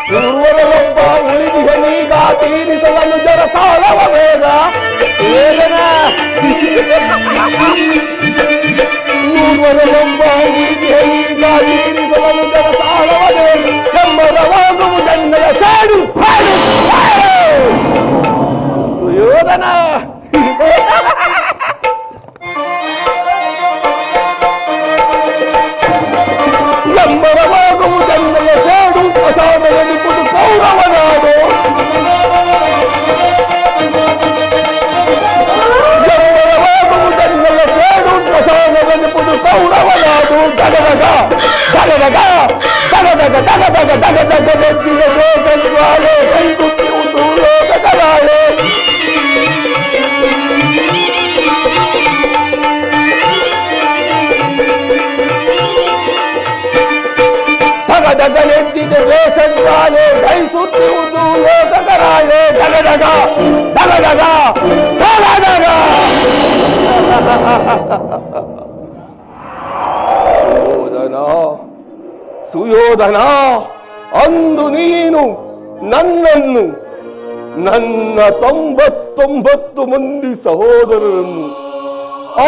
[SPEAKER 4] ಪೂರ್ವರೊಬ್ಬ ಉಳಿದಿಗನೀಗ ತೀರಿಸಲನ್ನು ಜರ ಸಾಲವ ಬೇಗ ವೇದನ. ಪೂರ್ವರೊಬ್ಬ ಉಳಿದಿಗನೀಗ ತೀರಿಸಲನ್ನು ಜರ ಸಾಲವ ಬೇಗ ಎಂಬುದವಾಗುವುದೆನ್ನೆಯ ಸಾಡು ಸಾಡು ಸುಯೋಧನ. ಎಂಬರವಾಗುವುದೆನ್ನೆಯ ಸಾಡು ಪ್ರಸಾದವೆನಿಪುದು ಕೌರವನಾಡು. ಎಂಬರವಾಗುವುದೆನ್ನೆಯ ಸಾಡು ಪ್ರಸಾದವೆನಿಪುದು ಕೌರವನಾಡು. ದಗದಗ ದಗದಗ ದಗದಗ ದಗದಗ ದಗದಗ ನೆತ್ತಿದ ದೇಶ ಜ್ವಾಲೆ ದಹಿಸುತ್ತಿರುವುದು ಲೋಕಕಲಾಲೆ. ಧಗಧಗನೆತ್ತಿದ ದೇಶ ಜ್ವಾಲೆ ದಹಿಸುತ್ತಿರುವುದು ಲೋಕಕಲಾಲೆ. ದಗದಗ ದಗದಗ ದಗದಗ. ಸುಯೋಧನ, ಅಂದು ನೀನು ನನ್ನನ್ನು ನನ್ನ 99 ಮಂದಿ ಸಹೋದರರನ್ನು ಆ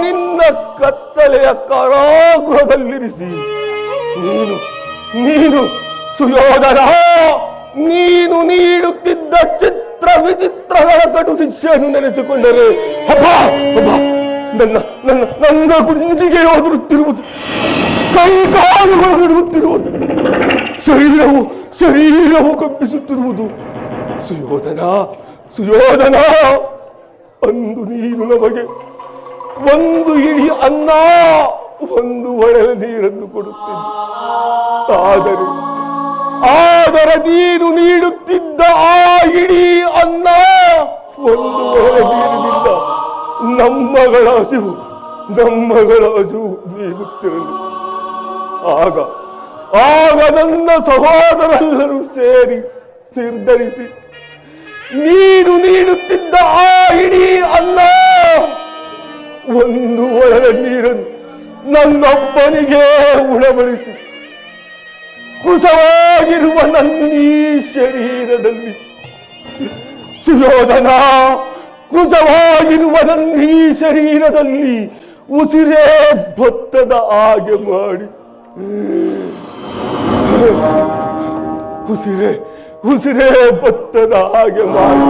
[SPEAKER 4] ನಿನ್ನ ಕತ್ತಲೆಯ ಕಾರಾಗೃಹದಲ್ಲಿರಿಸಿ ನೀನು ಸುಯೋಧನ, ನೀನು ನೀಡುತ್ತಿದ್ದ ಚಿತ್ರ ವಿಚಿತ್ರಗಳ ಕಟು ಶಿಷ್ಯನು ನೆನೆಸಿಕೊಂಡರೆ ನನ್ನ ಗುಂಡಿಗೆ ಒದರುತ್ತಿರುವುದು, ಕೈ ಕಾಲುಗಳು ಹಿಡುತ್ತಿರುವುದು, ಶರೀರವು ಕಂಪಿಸುತ್ತಿರುವುದು. ಸುಯೋಧನ, ಅಂದು ನೀನು ನಮಗೆ ಒಂದು ಇಡೀ ಅನ್ನ, ಒಂದು ಒಡಲ ನೀರನ್ನು ಕೊಡುತ್ತಿದ್ದ. ಆದರೆ ನೀನು ನೀಡುತ್ತಿದ್ದ ಆ ಇಡೀ ಅನ್ನ, ಒಂದು ಒಡಲ ನೀರಿನಿಂದ ನಮ್ಮಗಳ ಹಸಿವು ನೀಗುತ್ತಿರಲಿ. ಆಗ ನನ್ನ ಸಹೋದರೆಲ್ಲರೂ ಸೇರಿ ನಿರ್ಧರಿಸಿ ನೀನು ನೀಡುತ್ತಿದ್ದ ಆ ಇಡೀ ಅನ್ನ ಒಂದು ಒಳದ ನೀರನ್ನು ನನ್ನೊಬ್ಬನಿಗೆ ಉಣಬಡಿಸಿ ಕುಸವಾಗಿರುವ ನನ್ನೀ ಶರೀರದಲ್ಲಿ ಸುಯೋಧನ, ಕುಸವಾಗಿರುವ ನನ್ನೀ ಶರೀರದಲ್ಲಿ ಉಸಿರೇ ಭತ್ತದ ಹಾಗೆ ಮಾಡಿ ಉಸಿರೇ ಭತ್ತದ ಹಾಗೆ ಮಾಡಿ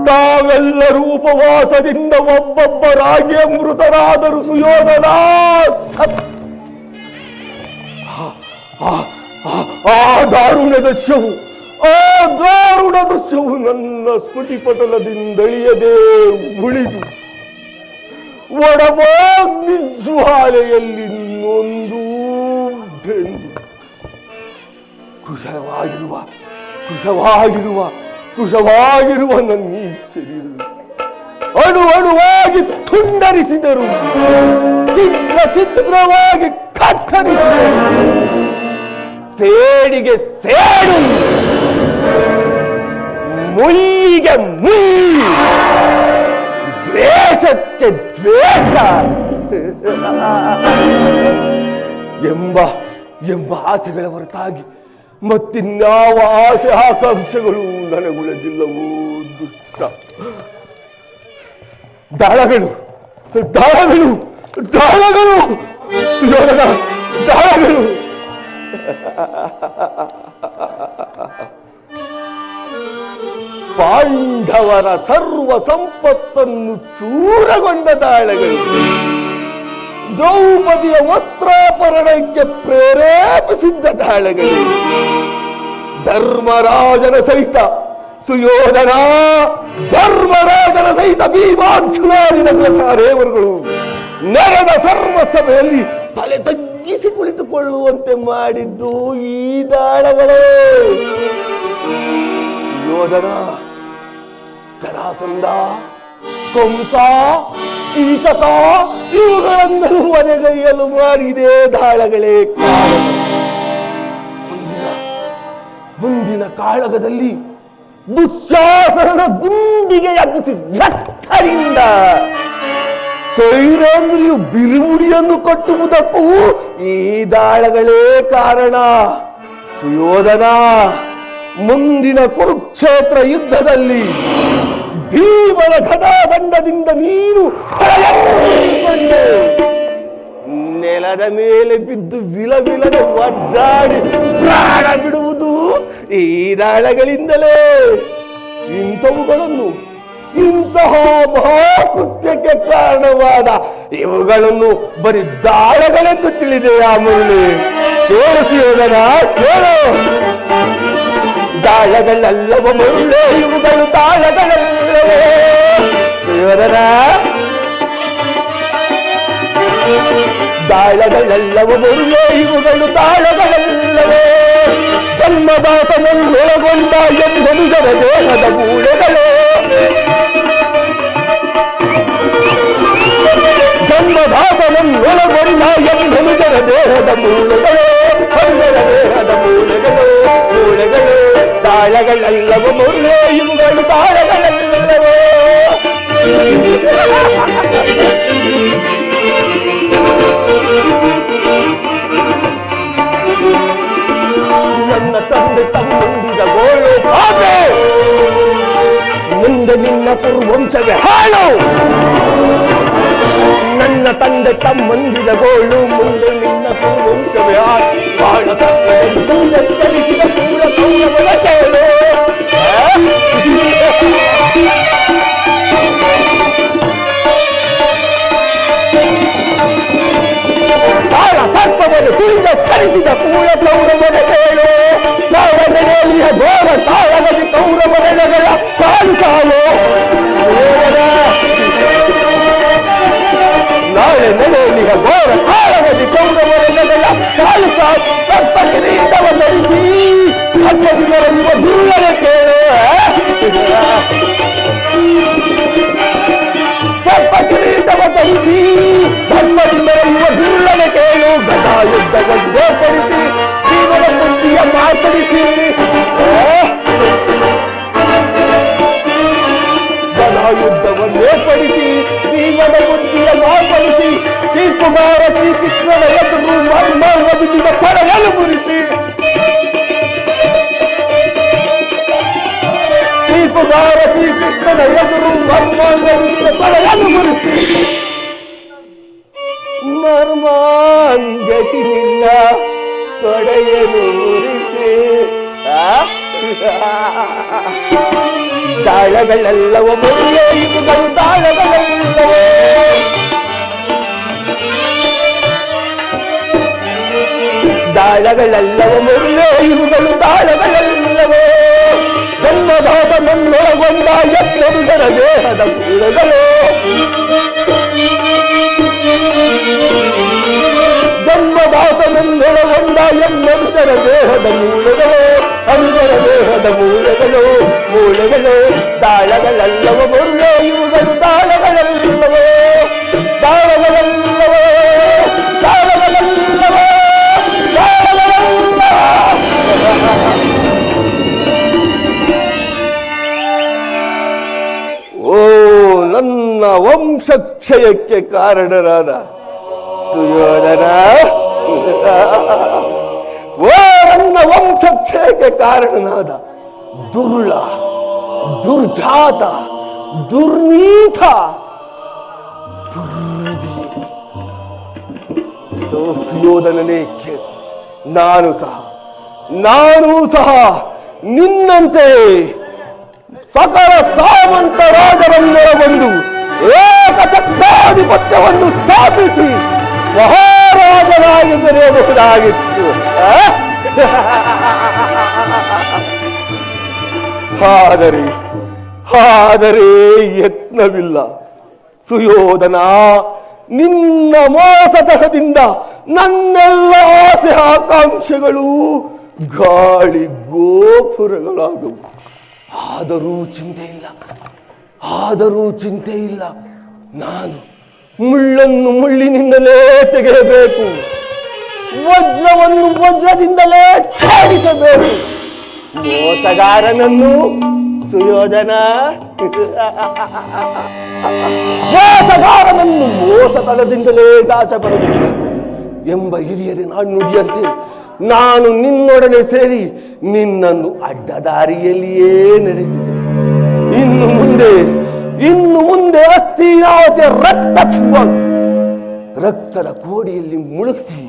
[SPEAKER 4] ತಾವೆಲ್ಲರೂ ಉಪವಾಸದಿಂದ ಒಬ್ಬೊಬ್ಬರಾಗಿ ಮೃತರಾದರು. ಸುಯೋಧನ ಆ ದಾರುಣ ದೃಶ್ಯವು ನನ್ನ ಸ್ಮೃತಿಪಟಲದಿಂದಳಿಯದೆ ಉಳಿದು ಒಡಮಾಗ್ನಿ ಜ್ವಾಲೆಯಲ್ಲಿ ನೊಂದು ಬೆಂದು ಕುಶವಾಗಿರುವ ನನ್ನ ಈ ಶರೀರ ಅಣುವಾಗಿ ತುಂಡರಿಸಿದರು, ಚಿತ್ರವಾಗಿ ಕತ್ತರಿಸಿದರು. ಸೇಡಿಗೆ ಸೇಡು, ಮುಯ್ಯಿಗೆ ಮುಯ್ಯಿ, ದ್ವೇಷಕ್ಕೆ ದ್ವೇಷ ಎಂಬ ಆಸೆಗಳ ಹೊರತಾಗಿ ಮತ್ತಿನ್ಯಾವ ಆಸೆ ಆಕಾಂಕ್ಷೆಗಳು ನನಗುಳಿದಿಲ್ಲವೋ ದುಷ್ಟ. ದಾಳಗಳು ಸುಯೋಧನ, ದಾಳಗಳು. ಪಾಂಡವರ ಸರ್ವ ಸಂಪತ್ತನ್ನು ಸೂರಗೊಂಡ ದಾಳಗಳು, ದ್ರೌಪದಿಯ ವಸ್ತ್ರಾಪರಣಕ್ಕೆ ಪ್ರೇರೇಪಿಸಿದ್ದ ದಾಳಗಳು, ಧರ್ಮರಾಜನ ಸಹಿತ ಸುಯೋಧನ, ಧರ್ಮರಾಜನ ಸಹಿತ ಭೀಮಾರ್ಜುನಾದಿನ ಸಾರೇವರುಗಳು ನೆರೆದ ಸರ್ವಸಭೆಯಲ್ಲಿ ತಲೆ ತಗ್ಗಿಸಿ ಕುಳಿತುಕೊಳ್ಳುವಂತೆ ಮಾಡಿದ್ದು ಈ ದಾಳಗಳೇ. ಯೋಧನ, ಜರಾಸಂಧ, ಕಂಸ, ಕೀಚಕ ಇವುಗಳನ್ನೆಲ್ಲ ಒದೆಗೈಯಲು ಮಾಡಿದೆ ದಾಳಗಳೇ ಕಾರಣ. ಮುಂದಿನ ಕಾಳಗದಲ್ಲಿ ದುಶ್ಯಾಸನ ಗುಂಡಿಗೆ ಎಬ್ಬಿಸಿ ಎತ್ತರಿಂದ ಸೈರೇಂದ್ರಿಯು ಬಿರುಮುಡಿಯನ್ನು ಕಟ್ಟುವುದಕ್ಕೂ ಈ ದಾಳಗಳೇ ಕಾರಣ. ಸುಯೋಧನ, ಮುಂದಿನ ಕುರುಕ್ಷೇತ್ರ ಯುದ್ಧದಲ್ಲಿ ಭೀಮನ ಗದಾದಂಡದಿಂದ ನೀನು ನೆಲದ ಮೇಲೆ ಬಿದ್ದು ವಿಲವಿಲದ ಒದ್ದಾಡಿ ಪ್ರಾಣ ಬಿಡುವುದು ಈ ದಾಳಗಳಿಂದಲೇ. ಇಂತಹ ಮಹಾಕೃತ್ಯಕ್ಕೆ ಕಾರಣವಾದ ಇವುಗಳನ್ನು ಬರೀ ದಾಳಗಳೆಂದು ತಿಳಿದೆಯಾ ಮುರಳಿ? ಕೇಳು ಸುಯೋಧನ, ಕೇಳು. ದಾಳಗಳಲ್ಲವ ಮುರಳಿ, ಇವುಗಳು ದಾಳಗಳಲ್ಲವೇ ಸುಯೋಧನ? ದಾಳಗಳೆಲ್ಲವ ಮುರುಳೆ, ಇವುಗಳು ದಾಳಗಳಲ್ಲವೇ? ಜನ್ಮದಾತನನ್ನೊಳಗೊಂಡ ಎಂಬನುಜರ ದೇಹದ ಮೂಳೆಗಳೇ, ಜನ್ಮದಾತನನ್ನೊಳಗೊಂಡ ಎಂಬನುಜರ ದೇಹದ ಮೂಳೆಗಳೇ, ಹೊಂದರ ದೇಹದ ಮೂಳೆಗಳೇ. ದಾಳಗಳೆಲ್ಲವ ಮುರುಳೆ, ಇವುಗಳು ದಾಳಗಳಲ್ಲವೇ? ನನ್ನ ತಂದೆ ತಮ್ಮಂದಿದ ಗೋಳು ಕಾದೆ, ಮುಂದೆ ನಿನ್ನ ಕುರುವಂಶವೇ ಹಾಳು. ನನ್ನ ತಂದೆ ತಮ್ಮಂದಿದ ಗೋಳು, ಮುಂದೆ ನಿನ್ನ ಕುರುವಂಶವೇ ಹಾಳು. ಚಲಿಸಿದ ಪೂರ ಕೌರವನ ಕೇಳು. ಸರ್ಪವನ್ನು ತುಳಿದ ಚಲಿಸಿದ ಪೂರ ಕೌರವನ ಕೇಳು. ನೆಲೆಯಲ್ಲಿಯ ಘೋರ ತಾಳದಲ್ಲಿ ಕೌರವನೆಗಳ ಸಾಲು ಸಾಲು. ನಾಳೆ ನೆಲೆಯಲ್ಲಿಯ ಘೋರ ತಾಳದಲ್ಲಿ ಕೌರವನೆಗಳ ಸಾಲು ಸಾಲು. ಸರ್ಪ ಕಿರೀಟವ ಧರಿಸಿ ಹಬ್ಬದಿನರುವ ದುರ್ಲಭ ಕೇಳು. ಸರ್ಪ ಕಿರೀಟವ ಧರಿಸಿ ಧರ್ಮದಿಂದರುವ ದುರ್ಲಭ ಕೇಳು. ಗದಾ ಯುದ್ಧವನ್ನು ಏರ್ಪಡಿಸಿ ಜೀವನ ಬುದ್ಧಿಯ ಮಾತಡಿಸಿ ಕೃಷ್ಣನ ಎದುರು ಮರ್ಮಾಂಗದಿಂದ ತಲೆಯನ್ನು ಮುರಿಸಿ ಮರ್ಮಾಂಗಟಿ ನಿನ್ನ ತೊಡೆಯನ್ನು ಮುರಿಸಿ ತಾಳಗಳೆಲ್ಲವೋ ಮೊದಲೇ ಇವುಗಳು ತಾಳಗಳೆಲ್ಲವೋ ತಾಳಗಳೆಲ್ಲವೋ ಮೊದಲೇ ಇವುಗಳು ತಾಳಗಳೆಲ್ಲವೋ ಜನ್ಮದಾತ ನನ್ನೊಳಗೊಂಡ ಎತ್ತರುಗಳ ದೇಹದ ಮೂಳೆಗಳು ಜನ್ಮದಾತ ನನ್ನೊಳಗೊಂಡ ಎನ್ನರುಗಳ ದೇಹದ ಮೂಳೆಗಳು ಅನುಗರ ದೇಹದ ಮೂಳೆಗಳು ತಾಳಗಳೆಲ್ಲವೋ ಮೊದಲೇ ಇವುಗಳು ತಾಳಗಳೆಲ್ಲವೋ ತಾಳಗಳೆಲ್ಲವೋ ತಾಳಗಳೆಲ್ಲವೋ ಓ ನನ್ನ ವಂಶಕ್ಷಯಕ್ಕೆ ಕಾರಣರಾದ ಸುಯೋಧನ, ಓ ನನ್ನ ವಂಶಕ್ಷಯಕ್ಕೆ ಕಾರಣನಾದ ದುರುಳ, ದುರ್ಜಾತ, ದುರ್ನೀತ, ಸುಯೋಧನನೇ ಕೇಳು. ನಾನು ಸಹ ನಿನ್ನಂತೆ ಸಕಲ ಸಾಮಂತ ರಾಜರನ್ನೊಳಗೊಂಡು ಏಕಚಕ್ರಾಧಿಪತ್ಯವನ್ನು ಸ್ಥಾಪಿಸಿ ಮಹಾರಾಜನಾಗಿ ಬೆರೆಯಬಹುದಾಗಿತ್ತು. ಆದರೆ ಯತ್ನವಿಲ್ಲ. ಸುಯೋಧನ, ನಿನ್ನ ಮೋಸತನದಿಂದ ನನ್ನೆಲ್ಲ ಆಸೆ ಆಕಾಂಕ್ಷೆಗಳು ಗಾಳಿ ಗೋಪುರಗಳಾದವು. ಆದರೂ ಚಿಂತೆ ಇಲ್ಲ. ನಾನು ಮುಳ್ಳನ್ನು ಮುಳ್ಳಿನಿಂದಲೇ ತೆಗೆಯಬೇಕು, ವಜ್ರವನ್ನು ವಜ್ರದಿಂದಲೇ ಛಾಡಿಸಬೇಕು. ಮೋಸಗಾರನನ್ನು ಸುಯೋಧನ, ಮೋಸಗಾರನನ್ನು ಮೋಸತನದಿಂದಲೇ ನಾಶಪಡಿಸಬೇಕು ಎಂಬ ಹಿರಿಯರ ನುಡಿಯಂತೆ ನಾನು ನಿನ್ನೊಡನೆ ಸೇರಿ ನಿನ್ನನ್ನು ಅಡ್ಡದಾರಿಯಲ್ಲಿಯೇ ನಡೆಸಿದೆ. ಇನ್ನು ಮುಂದೆ ಹಸ್ತಿನಾವತಿಯ ರಕ್ತದ ಕೋಡಿಯಲ್ಲಿ ಮುಳುಗಿಸಿ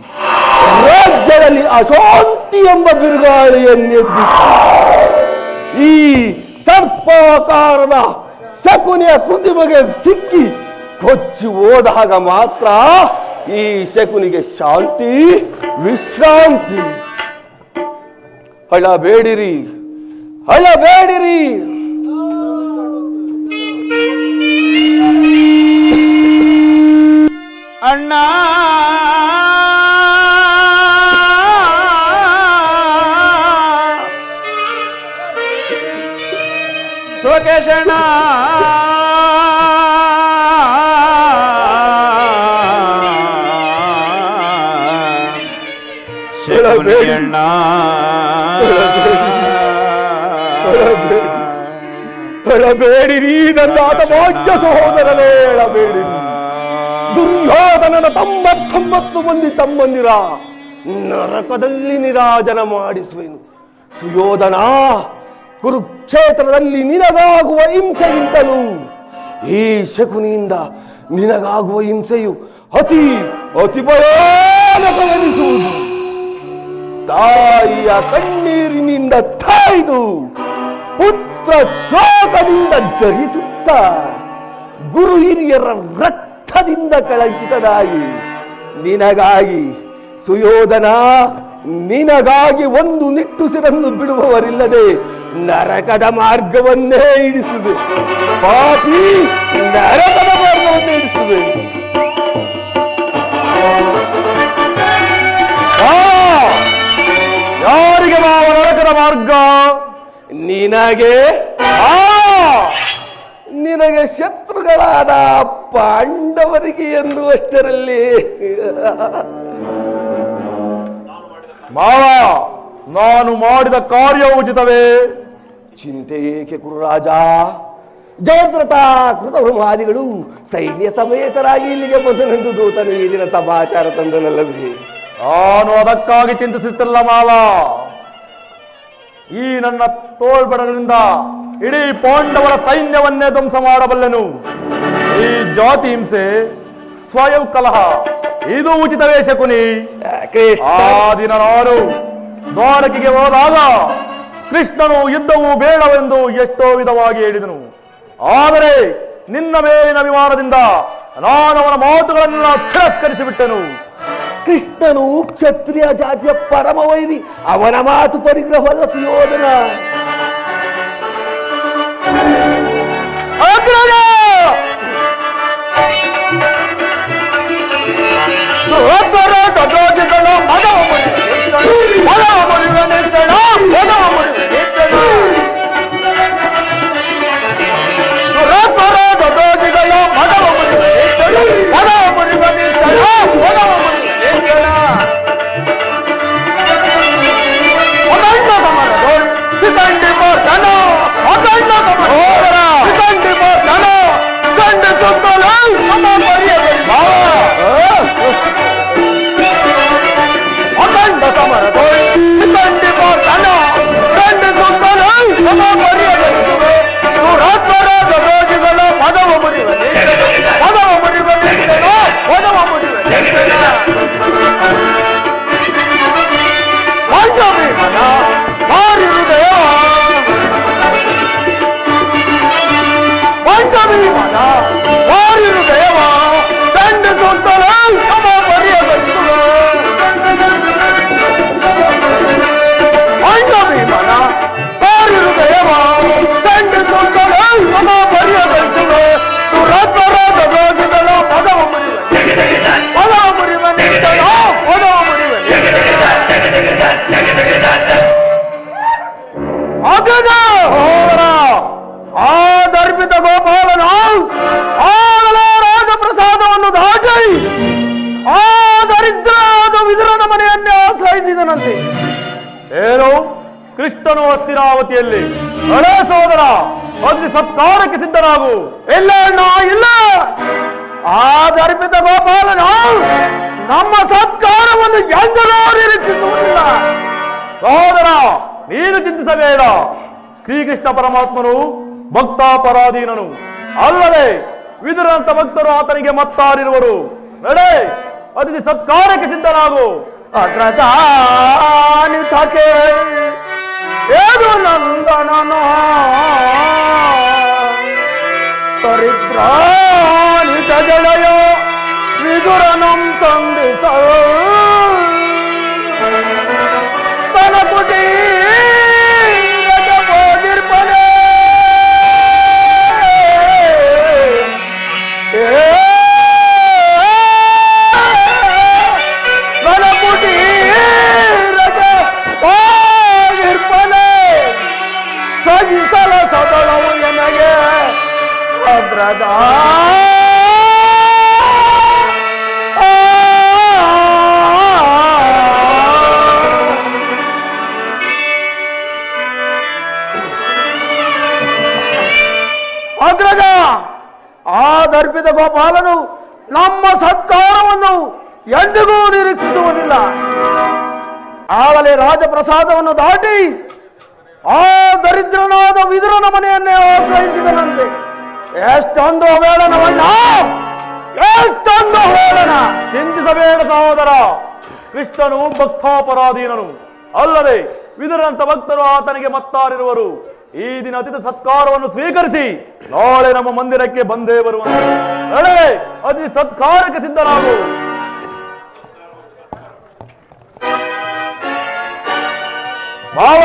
[SPEAKER 4] ರಾಜ್ಯದಲ್ಲಿ ಅಶಾಂತಿ ಎಂಬ ಬಿರುಗಾಳಿಯನ್ನೆಬ್ಬಿಸಿ ಈ ಸರ್ಪಾಕಾರದ ಶಕುನಿಯ ಕುದುಮೆಗೆ ಸಿಕ್ಕಿ ಕೊಚ್ಚಿ ಹೋದಾಗ ಮಾತ್ರ ಈ ಶಕುನಿಗೆ ಶಾಂತಿ ವಿಶ್ರಾಂತಿ. ಅಳಬೇಡಿರಿ.
[SPEAKER 3] ಅಣ್ಣ ಸೋಕೇಶಣ್ಣ, ಶಕುನಿಯಣ್ಣ,
[SPEAKER 4] ಹೇಳಬೇಡಿರಿ ನನ್ನ ಹತಭಾಗ್ಯ ಸಹೋದರನೇ, ಹೇಳಬೇಡಿರಿ. ದುರ್ಯೋಧನನ 99 ಮಂದಿ ತಮ್ಮಂದಿರ ನರಕದಲ್ಲಿ ನಿರಾಜನ ಮಾಡಿಸುವೆನು. ಸುಯೋಧನ, ಕುರುಕ್ಷೇತ್ರದಲ್ಲಿ ನಿನಗಾಗುವ ಹಿಂಸೆಗಿಂತಲೂ ಈ ಶಕುನಿಯಿಂದ ನಿನಗಾಗುವ ಹಿಂಸೆಯು ಅತಿ ಭಯಾನಕವೆನಿಸುವುದು. ತಾಯಿಯ ಕಣ್ಣೀರಿನಿಂದ ತಾಯ್ದು ಪುತ್ರ ಶೋಕದಿಂದ ದಹಿಸುತ್ತ ಗುರು ಹಿರಿಯರ ರಕ್ತದಿಂದ ಕಳಂಕಿತನಾಗಿ ನಿನಗಾಗಿ ಸುಯೋಧನ, ನಿನಗಾಗಿ ಒಂದು ನಿಟ್ಟುಸಿರನ್ನು ಬಿಡುವವರಿಲ್ಲದೆ ನರಕದ ಮಾರ್ಗವನ್ನೇ ಹಿಡಿಸುವೆ. ಪಾಪಿ, ನರಕದ ಮಾರ್ಗವನ್ನೇ ಹಿಡಿಸುವೆ. ಯಾರಿಗೆ ಮಾವ ನರಕದ ಮಾರ್ಗ? ನಿನಗೆ ಶತ್ರುಗಳಾದ ಪಾಂಡವರಿಗೆ ಎನ್ನುವಷ್ಟರಲ್ಲಿ.
[SPEAKER 2] ಮಾವ, ನಾನು ಮಾಡಿದ ಕಾರ್ಯ ಉಚಿತವೇ?
[SPEAKER 4] ಚಿಂತೆ ಏಕೆ ಕುರುರಾಜ? ಜಯದ್ರಥ ಕೃತವೃಮಾದಿಗಳು ಸೈನ್ಯ ಸಮೇತರಾಗಿ ಇಲ್ಲಿಗೆ ಬಂದನೆಂದು ದೂತನು ಈ ದಿನ ಸಮಾಚಾರ ತಂದನಲ್ಲವೇ?
[SPEAKER 2] ನಾನು ಅದಕ್ಕಾಗಿ ಚಿಂತಿಸುತ್ತಿಲ್ಲ ಮಾವ. ಈ ನನ್ನ ತೋಳ್ಬಡಗಳಿಂದ
[SPEAKER 4] ಇಡೀ ಪಾಂಡವರ ಸೈನ್ಯವನ್ನೇ ಧ್ವಂಸ ಮಾಡಬಲ್ಲೆನು. ಈ ಜಾತಿ ಹಿಂಸೆ, ಸ್ವಯಂ ಕಲಹ ಇದು ಉಚಿತವೇ ಶಕುನಿ? ಆ ದಿನ ನಾನು ದ್ವಾರಕೆಗೆ ಹೋದಾಗ ಕೃಷ್ಣನು ಯುದ್ಧವು ಬೇಡವೆಂದು ಎಷ್ಟೋ ವಿಧವಾಗಿ ಹೇಳಿದನು. ಆದರೆ ನಿನ್ನ ಮೇಲಿನ ಅಭಿಮಾನದಿಂದ ನಾನು ಅವನ ಮಾತುಗಳನ್ನ ತಿರಸ್ಕರಿಸಿಬಿಟ್ಟೆನು.
[SPEAKER 1] ಕೃಷ್ಣನು ಕ್ಷತ್ರಿಯ ಜಾತಿಯ ಪರಮ ವೈರಿ, ಅವನ ಮಾತು ಪರಿಗ್ರಹದ ಸುಯೋಧನ. ಆದರ್ಪಿತ ಗೋಪಾಲನ ಆಗಲೇ ರಾಜಪ್ರಸಾದವನ್ನು ದಾಟಿ ಆ ದರಿದ್ರಾದ ವಿದುರನ ಮನೆಯನ್ನೇ ಆಶ್ರಯಿಸಿದನಂತೆ.
[SPEAKER 4] ಏನು ಕೃಷ್ಣನು ಹಸ್ತಿನಾವತಿಯಲ್ಲಿ? ಹಳೆ ಸೋದರ, ಅಲ್ಲಿ ಸತ್ಕಾರಕ್ಕೆ ಸಿದ್ಧನಾಗು.
[SPEAKER 1] ಇಲ್ಲ ಅಣ್ಣ, ಇಲ್ಲ. ಆದರ್ಪಿತ ಗೋಪಾಲನ ನಮ್ಮ ಸತ್ಕಾರವನ್ನು ಎಂದೂ ನಿರೀಕ್ಷಿಸುವುದಿಲ್ಲ.
[SPEAKER 4] ಸೋದರ, ನೀನು ಚಿಂತಿಸಬೇಡ. ಶ್ರೀಕೃಷ್ಣ ಪರಮಾತ್ಮನು ಭಕ್ತಾಪರಾಧೀನನು. ಅಲ್ಲದೆ ವಿದುರಂತ ಭಕ್ತರು ಆತನಿಗೆ ಮತ್ತಾರಿರುವರು. ನಡೆ, ಅತಿಥಿ ಸತ್ಕಾರಕ್ಕೆ ಸಿದ್ಧನಾಗು.
[SPEAKER 1] ಅಗ್ರಜಾನಿತಕೆ ಏದು ನಂದನನೋ ದರಿದ್ರಾನಿತ ಜಳಯ ವಿದುರನಂ ಸಂದಿಸ ತನ ಕುಟಿ ಹೋಗಿರ್ಪನೆ ಸಜಿಸಲ ಸದಳವು ನನಗೆ ಅಗ್ರಜ. ಅಗ್ರಜ, ಆದರ್ಪಿತ ಗೋಪಾಲನು ನಮ್ಮ ಸತ್ಕಾರವನ್ನು ಎಂದಿಗೂ ನಿರೀಕ್ಷಿಸುವುದಿಲ್ಲ. ಆಗಲೇ ರಾಜಪ್ರಸಾದವನ್ನು ದಾಟಿ ಆ ದರಿದ್ರನಾದ ವಿದುರನ ಮನೆಯನ್ನೇ ಆಶ್ರಯಿಸಿದನಂತೆ. ಎಷ್ಟೊಂದು ಅವೇಳನವನ್ನ, ಎಷ್ಟೊಂದು ಅವೇಳನ!
[SPEAKER 4] ಚಿಂತಿಸಬೇಡ ಸಹೋದರ, ಕೃಷ್ಣನು ಭಕ್ತಾಪರಾಧೀನನು. ಅಲ್ಲದೆ ವಿದುರಂತ ಭಕ್ತರು ಆತನಿಗೆ ಮತ್ತಾರಿರುವರು. ಈ ದಿನ ಅತಿಥಿ ಸತ್ಕಾರವನ್ನು ಸ್ವೀಕರಿಸಿ ನಾಳೆ ನಮ್ಮ ಮಂದಿರಕ್ಕೆ ಬಂದೇ ಬರುವಂತೆ. ನಡೆ, ಅತಿಥಿ ಸತ್ಕಾರಕ್ಕೆ ಸಿದ್ಧನಾಗು. ಭಾವ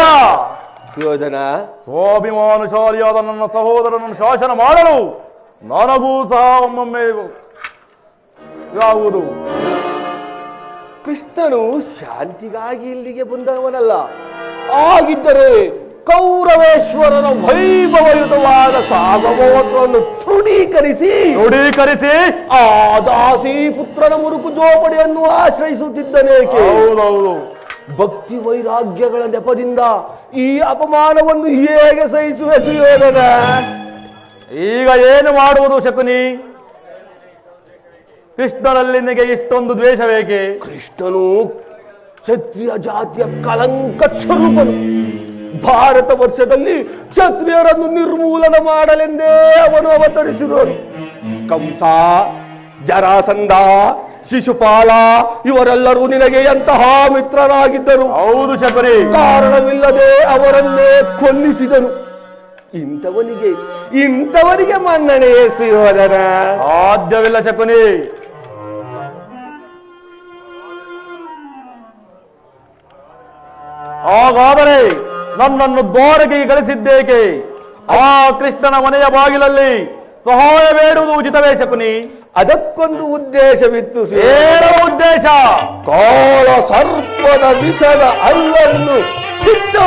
[SPEAKER 1] ಸುಯೋಧನ,
[SPEAKER 4] ಸ್ವಾಭಿಮಾನಶಾಲಿಯಾದ ನನ್ನ ಸಹೋದರನನ್ನು ಶಾಸನ ಮಾಡಲು ನನಗೂ ಸಹ ಒಮ್ಮೊಮ್ಮೆ ಯಾವುದು.
[SPEAKER 1] ಕೃಷ್ಣನು ಶಾಂತಿಗಾಗಿ ಇಲ್ಲಿಗೆ ಬಂದವನಲ್ಲ. ಆಗಿದ್ದರೆ ಕೌರವೇಶ್ವರನ ವೈಭವಯುತವಾದ ಸಾರ್ವಭೌಮತ್ವವನ್ನು ತೃಢೀಕರಿಸಿ ಆ ದಾಸಿ ಪುತ್ರನ ಮುರುಕು ಜೋಪಡಿಯನ್ನು ಆಶ್ರಯಿಸುತ್ತಿದ್ದನೇಕೆ?
[SPEAKER 4] ಹೌದೌದು.
[SPEAKER 1] ಭಕ್ತಿ ವೈರಾಗ್ಯಗಳ ನೆಪದಿಂದ ಈ ಅಪಮಾನವನ್ನು ಹೇಗೆ ಸಹಿಸುವೆ ಸುಯೋಧನ?
[SPEAKER 4] ಈಗ ಏನು ಮಾಡುವುದು ಶಕುನಿ? ಕೃಷ್ಣನಲ್ಲಿ ನಿನಗೆ ಇಷ್ಟೊಂದು ದ್ವೇಷವೇಕೆ?
[SPEAKER 1] ಕೃಷ್ಣನು ಕ್ಷತ್ರಿಯ ಜಾತಿಯ ಕಲಂಕ ಸ್ವರೂಪನು. ಭಾರತ ವರ್ಷದಲ್ಲಿ ಕ್ಷತ್ರಿಯರನ್ನು ನಿರ್ಮೂಲನ ಮಾಡಲೆಂದೇ ಅವನು ಅವತರಿಸಿರುವನು. ಕಂಸ, ಜರಾಸಂಧ, ಶಿಶುಪಾಲ ಇವರೆಲ್ಲರೂ ನಿನಗೆ ಎಂತಹ ಮಿತ್ರರಾಗಿದ್ದರು.
[SPEAKER 4] ಹೌದು ಶಬರಿ.
[SPEAKER 1] ಕಾರಣವಿಲ್ಲದೆ ಅವರನ್ನೇ ಕೊಲ್ಲಿಸಿದನು. ಇಂಥವನಿಗೆ ಮನ್ನಣೆ ಸುಯೋಧನ.
[SPEAKER 4] ಸಾಧ್ಯವಿಲ್ಲ ಶಕುನಿ. ಹಾಗಾದರೆ ನನ್ನನ್ನು ದ್ವಾರಕೆಗೆ ಕಳಿಸಿದ್ದೇಕೆ? ಆ ಕೃಷ್ಣನ ಮನೆಯ ಬಾಗಿಲಲ್ಲಿ ಸಹಾಯ ಬೇಡುವುದು ಉಚಿತವೇ ಶಕುನಿ?
[SPEAKER 1] ಅದಕ್ಕೊಂದು ಉದ್ದೇಶವಿತ್ತು.
[SPEAKER 4] ಏನು ಉದ್ದೇಶ?
[SPEAKER 1] ಕಾಳ ಸರ್ಪದ ವಿಷದ ಅಲ್ಲನ್ನು ಕಿತ್ತು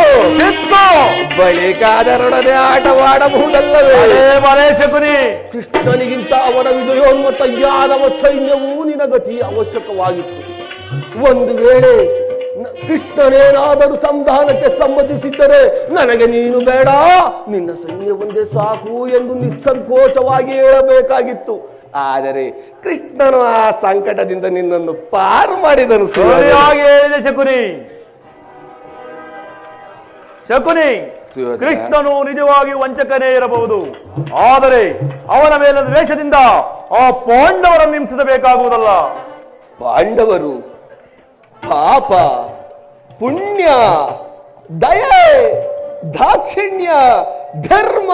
[SPEAKER 1] ಬಳಿಕಾದರೊಡನೆ ಆಟವಾಡಬಹುದಲ್ಲವೇ?
[SPEAKER 4] ಬರೇ ಶಕುನಿ.
[SPEAKER 1] ಕೃಷ್ಣನಿಗಿಂತ ಅವನ ವಿಜಯೋನ್ಮತ್ತ ಯಾದವ ಸೈನ್ಯವೂ ನಿನಗತಿ ಅವಶ್ಯಕವಾಗಿತ್ತು. ಒಂದು ವೇಳೆ ಕೃಷ್ಣನೇನಾದರೂ ಸಂಧಾನಕ್ಕೆ ಸಮ್ಮತಿಸಿದ್ದರೆ ನನಗೆ ನೀನು ಬೇಡ, ನಿನ್ನ ಸೈನ್ಯ ಒಂದೇ ಸಾಕು ಎಂದು ನಿಸ್ಸಂಕೋಚವಾಗಿ ಹೇಳಬೇಕಾಗಿತ್ತು. ಆದರೆ ಕೃಷ್ಣನು ಆ ಸಂಕಟದಿಂದ ನಿನ್ನನ್ನು ಪಾರು ಮಾಡಿದನು.
[SPEAKER 4] ಸರಿಯಾಗಿ ಹೇಳಿದೆ ಶಕುನಿ. ಶಕುನಿ, ಕೃಷ್ಣನು ನಿಜವಾಗಿ ವಂಚಕನೇ ಇರಬಹುದು, ಆದರೆ ಅವನ ಮೇಲೆ ದ್ವೇಷದಿಂದ ಆ ಪಾಂಡವರನ್ನು ಹಿಂಸಿಸಬೇಕಾಗುವುದಲ್ಲ.
[SPEAKER 1] ಪಾಂಡವರು ಪಾಪ, ಪುಣ್ಯ, ದಯೆ, ದಾಕ್ಷಿಣ್ಯ, ಧರ್ಮ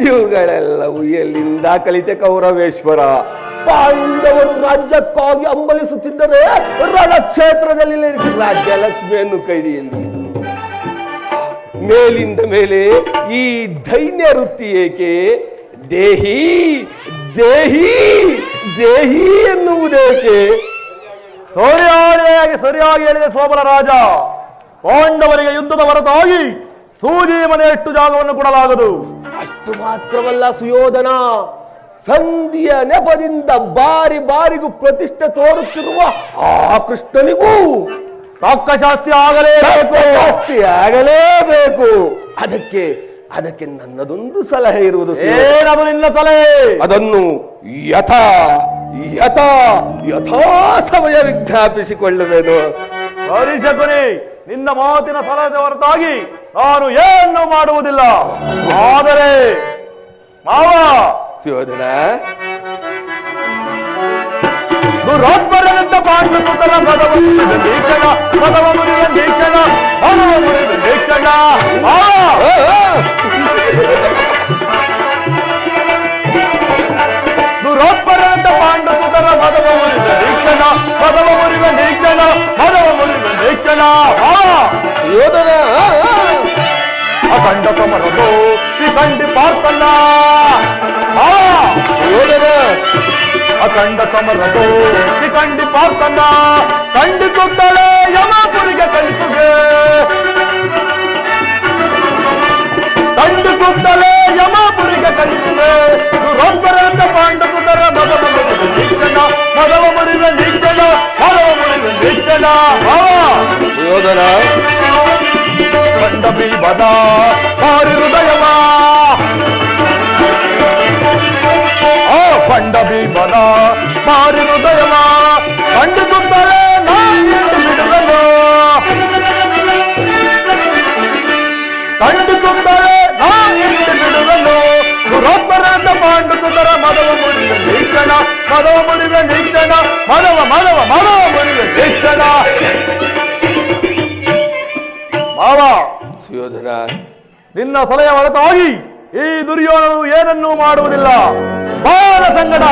[SPEAKER 1] ಇವುಗಳೆಲ್ಲವೂ ಎಲ್ಲಿಂದ ಕಲಿತೆ ಕೌರವೇಶ್ವರ? ಪಾಂಡವರು ರಾಜ್ಯಕ್ಕಾಗಿ ಹಂಬಲಿಸುತ್ತಿದ್ದರೆ ರಣಕ್ಷೇತ್ರದಲ್ಲಿ ನೆಲೆಸಿ ರಾಜ್ಯಲಕ್ಷ್ಮಿಯನ್ನು ಕೈಯಲ್ಲಿ ಮೇಲಿಂದ ಮೇಲೆ ಈ ದೈನ್ಯ ವೃತ್ತಿ ಏಕೆ? ದೇಹಿ ದೇಹಿ ದೇಹಿ ಎನ್ನುವುದೇಕೆ?
[SPEAKER 4] ಸರಿಯಾಗಿ ಹೇಳಿದೆ ಸೋಬಲ ರಾಜ. ಪಾಂಡವರಿಗೆ ಯುದ್ಧದ ಹೊರತಾಗಿ ಸೂಜಿ ಮನೆಯಷ್ಟು ಜಾಗವನ್ನು ಕೊಡಲಾಗದು.
[SPEAKER 1] ಅಷ್ಟು ಮಾತ್ರವಲ್ಲ ಸುಯೋಧನ, ಸಂಧಿಯ ನೆಪದಿಂದ ಬಾರಿ ಬಾರಿಗೂ ಪ್ರತಿಷ್ಠೆ ತೋರುತ್ತಿರುವ ಆ ಕೃಷ್ಣನಿಗೂ
[SPEAKER 4] ತಕ್ಕ ಶಾಸ್ತಿ ಆಗಲೇಬೇಕು.
[SPEAKER 1] ಅದಕ್ಕೆ ನನ್ನದೊಂದು ಸಲಹೆ ಇರುವುದು.
[SPEAKER 4] ಏನದು ನಿನ್ನ ಸಲಹೆ?
[SPEAKER 1] ಅದನ್ನು ಯಥಾ ಸಮಯ ವಿಜ್ಞಾಪಿಸಿಕೊಳ್ಳುವೆನು.
[SPEAKER 4] ಸರಿ ಶಕುನಿ, ನಿನ್ನ ಮಾತಿನ ಸಲಹೆ ಹೊರತಾಗಿ ನಾನು ಏನು ಮಾಡುವುದಿಲ್ಲ. ಆದರೆ ಮಾವ
[SPEAKER 1] ಸುಯೋಧನ,
[SPEAKER 4] ದುರೋತ್ಪರನಿಂದ ಪಾಂಡುಸುತನ ಪದವ ದುರೋತ್ಪರನಿಂದ ಪಾಂಡುಸುತರ ಪದವ ಮುರಿವ ನೀಕ್ಷಣ
[SPEAKER 1] ಸುಯೋಧನ,
[SPEAKER 4] ಅಖಂಡ ಸಮರದು ಕಂಡಿ ಪಾರ್ತಲ್ಲ.
[SPEAKER 1] ಸುಯೋಧನ,
[SPEAKER 4] ಅಖಂಡ ಸಮರದು ಕಂಡಿ ಪಾರ್ತಲ್ಲ. ಖಂಡಿಸುತ್ತಲೇ ಯಮಾಪುರಿಗೆ ಕಳಿಸುಗೆ, ಖಂಡಿಸುತ್ತಲೇ ಯಮಾಪುರಿಗೆ ಕಳಿಸುಗೆ. ದುರೋತ್ಪರನಿಂದ ಪಾಂಡುಸುತರ ಮದವ ಮುರಿವ ನೀಕ್ಷಣ
[SPEAKER 1] ಸುಯೋಧನ,
[SPEAKER 4] ಕಂಡ ಬೀಬದ ಭಾರಿ ಹೃದಯವ, ಕಂಡ ಬೀಬದ ಭಾರಿ ಹೃದಯವ ಖಂಡಿಸುತ್ತಲೇ ಬಿಡುವೆನು, ಖಂಡಿಸುತ್ತಲೇ ಬಿಡುವೆನು. ದುರೋತ್ಪರನಿಂದ ಪಾಂಡುಸುತರ ಮದವ ಮುರಿವ ನೀಕ್ಷಣ ಮುರಿವೆ ನೀಕ್ಷಣ. ಮಾವ
[SPEAKER 1] ಸುಯೋಧನ,
[SPEAKER 4] ನಿನ್ನ ಸಲಹೆ ಹೊರತಾಗಿ ಈ ದುರ್ಯೋಧನನು ಏನನ್ನೂ ಮಾಡುವುದಿಲ್ಲ. ಬಾಳ ಸಂಗಡ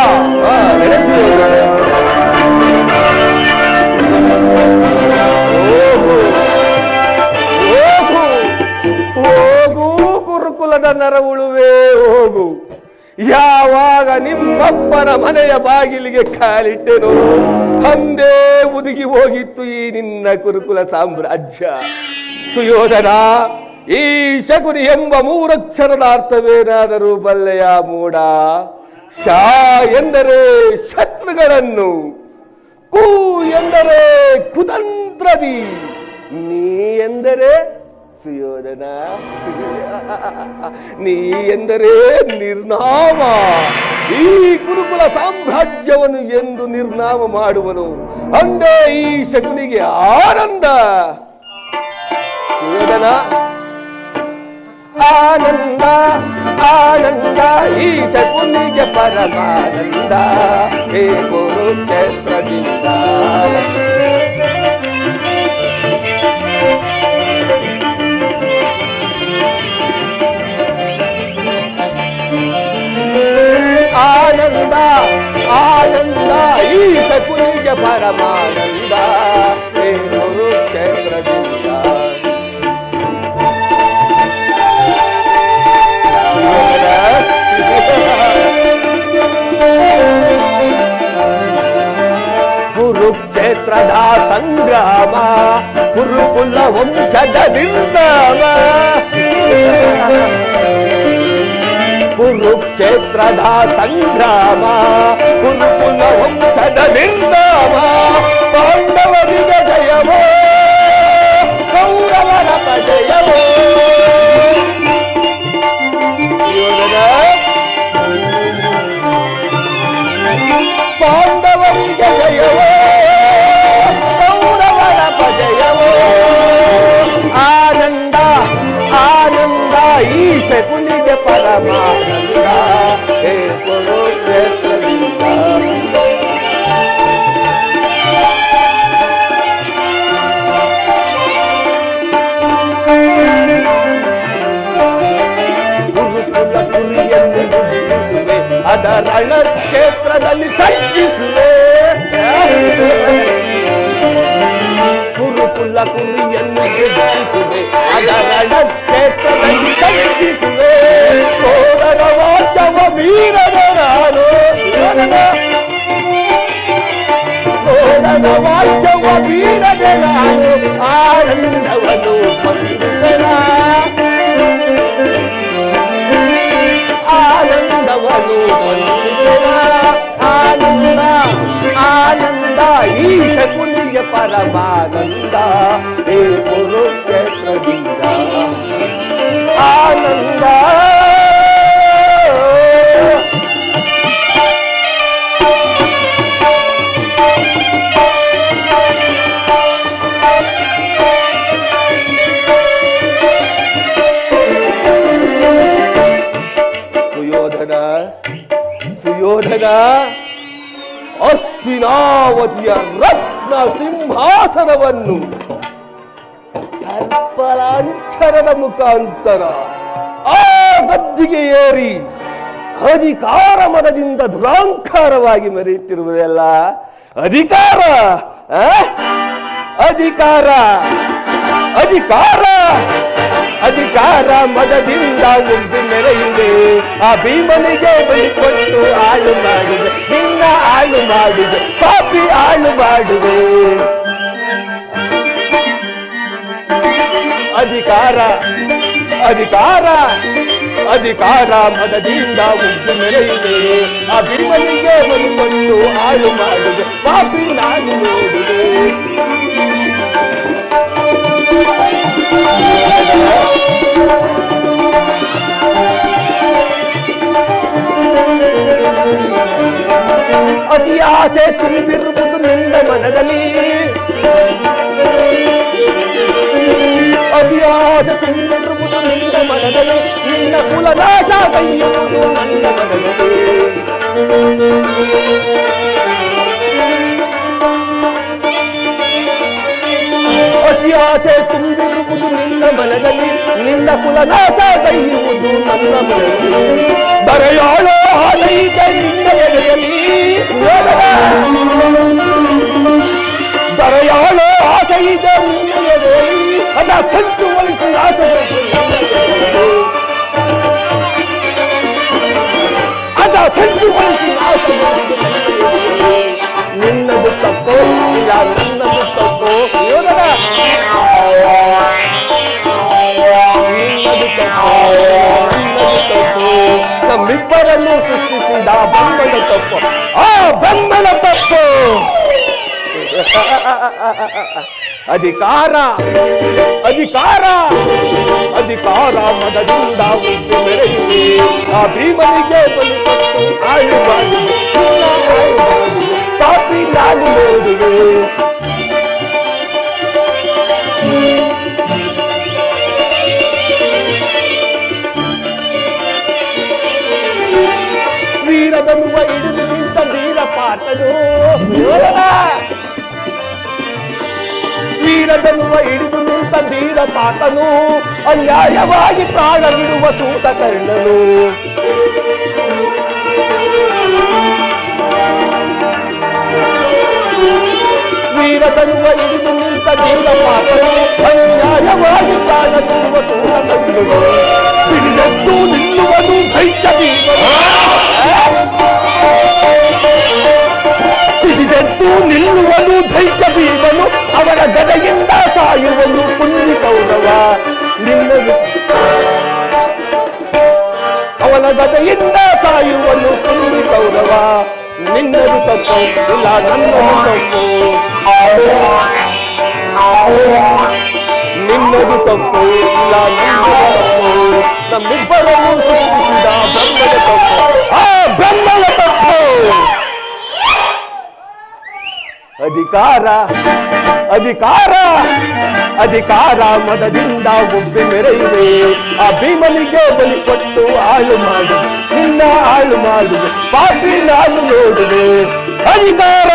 [SPEAKER 1] ಹೋಗು ಕುರುಕುಲದ ನರವುಳುವೆ ಹೋಗು. ಯಾವಾಗ ನಿಮ್ಮಪ್ಪನ ಮನೆಯ ಬಾಗಿಲಿಗೆ ಕಾಲಿಟ್ಟೆನೋ ಅಂದೇ ಉದುಗಿ ಹೋಗಿತ್ತು ಈ ನಿನ್ನ ಕುರುಕುಲ ಸಾಮ್ರಾಜ್ಯ. ಸುಯೋಧನ, ಈ ಶಕುನಿ ಎಂಬ ಮೂರಕ್ಷರದ ಅರ್ಥವೇನಾದರೂ ಬಲ್ಲೆಯ ಮೂಡ? ಶಾ ಎಂದರೆ ಶತ್ರುಗಳನ್ನು, ಕು ಎಂದರೆ ಕುತಂತ್ರದಿ, ನೀ ಎಂದರೆ ಸುಯೋಧನ, ನೀ ಎಂದರೆ ನಿರ್ನಾಮ. ಈ ಕುರುಕುಲ ಸಾಮ್ರಾಜ್ಯವನ್ನು ಎಂದು ನಿರ್ನಾಮ ಮಾಡುವನು ಅಂದೇ ಈ ಶಕುನಿಗೆ ಆನಂದ. ಸುಯೋಧನ, ಆನಂದ ಆನಂದ ಈ ಶಕುನಿಗೆ ಪರಮಾನಂದ ಹೇ ಕುರುಕ್ಷೇತ್ರದಿಂದ ಆನಂದ ಆನಂದ ಈ ಶಕುನಿಗೆ ಪರಮಾನಂದ ಹೇ ಕುರುಕ್ಷೇತ್ರದಿಂದ ಕುರುಕ್ಷೇತ್ರದ ಸಂಗ್ರಾಮ ಕುರುಕುಲ ವಂಶದ ನಿರ್ನಾಮ ಕುರುಕ್ಷೇತ್ರದ ಸಂಗ್ರಾಮ ಕುರುಕುಲ ವಂಶದ ನಿರ್ನಾಮ ಪಾಂಡವರಿಗೆ ಜಯವೋ ಕೌರವರ ಪಜಯವೋ ಪಾಂಡವರಿಗೆ ಜಯವೋ ಕೌರವರ ಪಜಯವೋ ಆನಂದ ಆನಂದ ಈ ಶಕುನಿಗೆ ಪರಮಾನಂದ ಹೇ ಕುರುಕ್ಷೇತ್ರದಿಂದ ಗುರುಕುಲ ಗುರಿಯನ್ನು ನುಡಿಸುವೆ ಅದ ರಣಕ್ಷೇತ್ರದಲ್ಲಿ ಸಂಚಿಸುವೆ ಕುರುಕುಲ ಕುರಿಯನ್ನು ಗೆದ್ದಿಸುವೆ ಅದ ರಣಕ್ಷೇತ್ರದಲ್ಲಿ ಸಂಚಿಸುವೆ ಸೋದರ ವಾಚವ ವೀರನ ನಾನು ಸೋದರ ವಾಚವ ವೀರನ ನಾನು ಆನಂದವನ್ನು ಪಂಡಿತನ ಆನಂದವನು ಪಂಡಿತನ ಆನಂದ ಆನಂದ ಈ ಶಕುನಿಗೆ ಪರಮಾನಂದ ಹೇ ಕುರುಕ್ಷೇತ್ರದಿಂದ ಆನಂದ ಸುಯೋಧನ ಸುಯೋಧನ ಹಸ್ತಿನಾವತಿಯ ರತ್ನ ಸಿಂಹಾಸನವನ್ನು ಸರ್ಪಲಾಂಛನದ ಮುಖಾಂತರ ಆ ಗದ್ದಿಗೆ ಏರಿ ಅಧಿಕಾರ ಮದದಿಂದ ದುರಾಂಕಾರವಾಗಿ ಮೆರೆಯುತ್ತಿರುವುದಲ್ಲ ಅಧಿಕಾರ ಅಧಿಕಾರ ಅಧಿಕಾರ ಅಧಿಕಾರ ಮದದಿಂದ ಉಗ್ಗಿ ಮೆರೆಯುವೆ ಆ ಭೀಮನಿಗೆ ಬಲಿಕೊಟ್ಟು ಆಳು ಮಾಡಿದೆ ನಿನ್ನ ಆಳು ಮಾಡಿದೆ ಪಾಪಿ ಆಳು ಮಾಡುವೆ ಅಧಿಕಾರ ಅಧಿಕಾರ ಅಧಿಕಾರ ಮದದಿಂದ ಉಗ್ಗಿ ಮೆರೆಯುವೆ ಆ ಭೀಮನಿಗೆ ಬಲಿಕೊಟ್ಟು ಆಳು ಮಾಡಿದೆ ಪಾಪಿ ನಾನು ನೋಡುವೆ ಅತಿ ಆಸೆ ತುಂಬಿರುವುದು ನಿನ್ನ ಮನದಲ್ಲಿ ಅತಿ ಆಸೆ ತುಂಬಿರುವುದು ನಿನ್ನ ಮನದಲ್ಲಿ ನಿನ್ನ ಕುಲನಾಶ ಕೈಯುವುದು ನನ್ನ ಮನದಲ್ಲಿ ಅತಿ ಆಸೆ ತುಂಬಿರುವುದು ನಿನ್ನ ಮನದಲ್ಲಿ ನಿನ್ನ ಕುಲನಾಶ ಕೈಯುವುದು ನನ್ನ ಮನದಲ್ಲಿ ಬರೆಯಾಳೋ ಆಲೈತ ನಿನ್ನ ಎಡೆಯಲ್ಲಿ ಬರೆಯಾಳೋ ಆಸೈತ ನಿನ್ನ ಎಡೆಯಲ್ಲಿ ಅದ ಸಂಚುವಳಿಸಿ ಆಸೆ ಅದ ಸಂಚುವಳಿಸಿ ಆಸೆ ನಿನ್ನದು ತಪ್ಪೋ ಇಲ್ಲ ನನ್ನದು ತಪ್ಪೋ ನಿನ್ನದು ತಪ್ಪೋ ನಮ್ಮಿಬ್ಬರನ್ನು ಸೃಷ್ಟಿಸಿದ ಬ್ರಹ್ಮನ ತಪ್ಪು ಆ ಬ್ರಹ್ಮನ ತಪ್ಪು ಅಧಿಕಾರ ಅಧಿಕಾರ ಅಧಿಕಾರ ಮದದಿಂದ ಉದ್ದು ಮೆರೆಯುವೆ ಆ ಭೀಮನಿಗೆ ಬಲಿಪಟ್ಟು ಆಳು ಮಾಡಿದೆ ಪಾಪಿ ನಾನು ನೋಡುವೆ ವೀರದನುವ ಹಿಡಿದು ನಿಂತ ವೀರಪಾತನು ವೀರದನುವ ಹಿಡಿದು ನಿಂತ ವೀರಪಾತನು ಅನ್ಯಾಯವಾಗಿ ಪ್ರಾಣ ಬಿಡುವ ಸೂತಕರ್ಣನು ವೀರದನುವ ಹಿಡಿದು ನಿಂತ ವೀರಪಾತನು ಅನ್ಯಾಯವಾಗಿ ಪ್ರಾಣ ಬಿಡುವ ಸೂತಕರ್ಣನು ಹಿಡಿದದ್ದು ನಿಲ್ಲುವನು ಸಿಡಿದೆದ್ದು ನಿಲ್ಲುವನು ದೈತ್ಯ ಭೀಮನು ಅವನ ಗದೆಯಿಂದ ಸಾಯುವನು ಪುಣ್ಯ ಕೌರವ ನಿನ್ನದು ಅವನ ಗದೆಯಿಂದ ಸಾಯುವನು ಪುಣ್ಯ ಕೌರವ ನಿನ್ನದು ತಪ್ಪು ಇಲ್ಲ ನನ್ನದು ತಪ್ಪು ನಿನ್ನದು ತಪ್ಪು ಇಲ್ಲ ನನ್ನದು ತಪ್ಪು ನಮ್ಮಿಬ್ಬರನ್ನು ಸೃಷ್ಟಿಸಿದ ಬ್ರಹ್ಮದ ತಪ್ಪು ಆ ಬ್ರಹ್ಮದ ತಪ್ಪು ಅಧಿಕಾರ ಅಧಿಕಾರ ಅಧಿಕಾರ ಮದದಿಂದ ಒಬ್ಬೆ ಮೆರೆಯುವೆ ಆ ಭೀಮನಿಗೆ ಬಲಿ ಕೊಟ್ಟು ಹಾಳು ಮಾಡು ನಿನ್ನ ಹಾಳು ಮಾಡುವೆ ಪಾಪಿ ನಾನು ನೋಡುವೆ ಅಧಿಕಾರ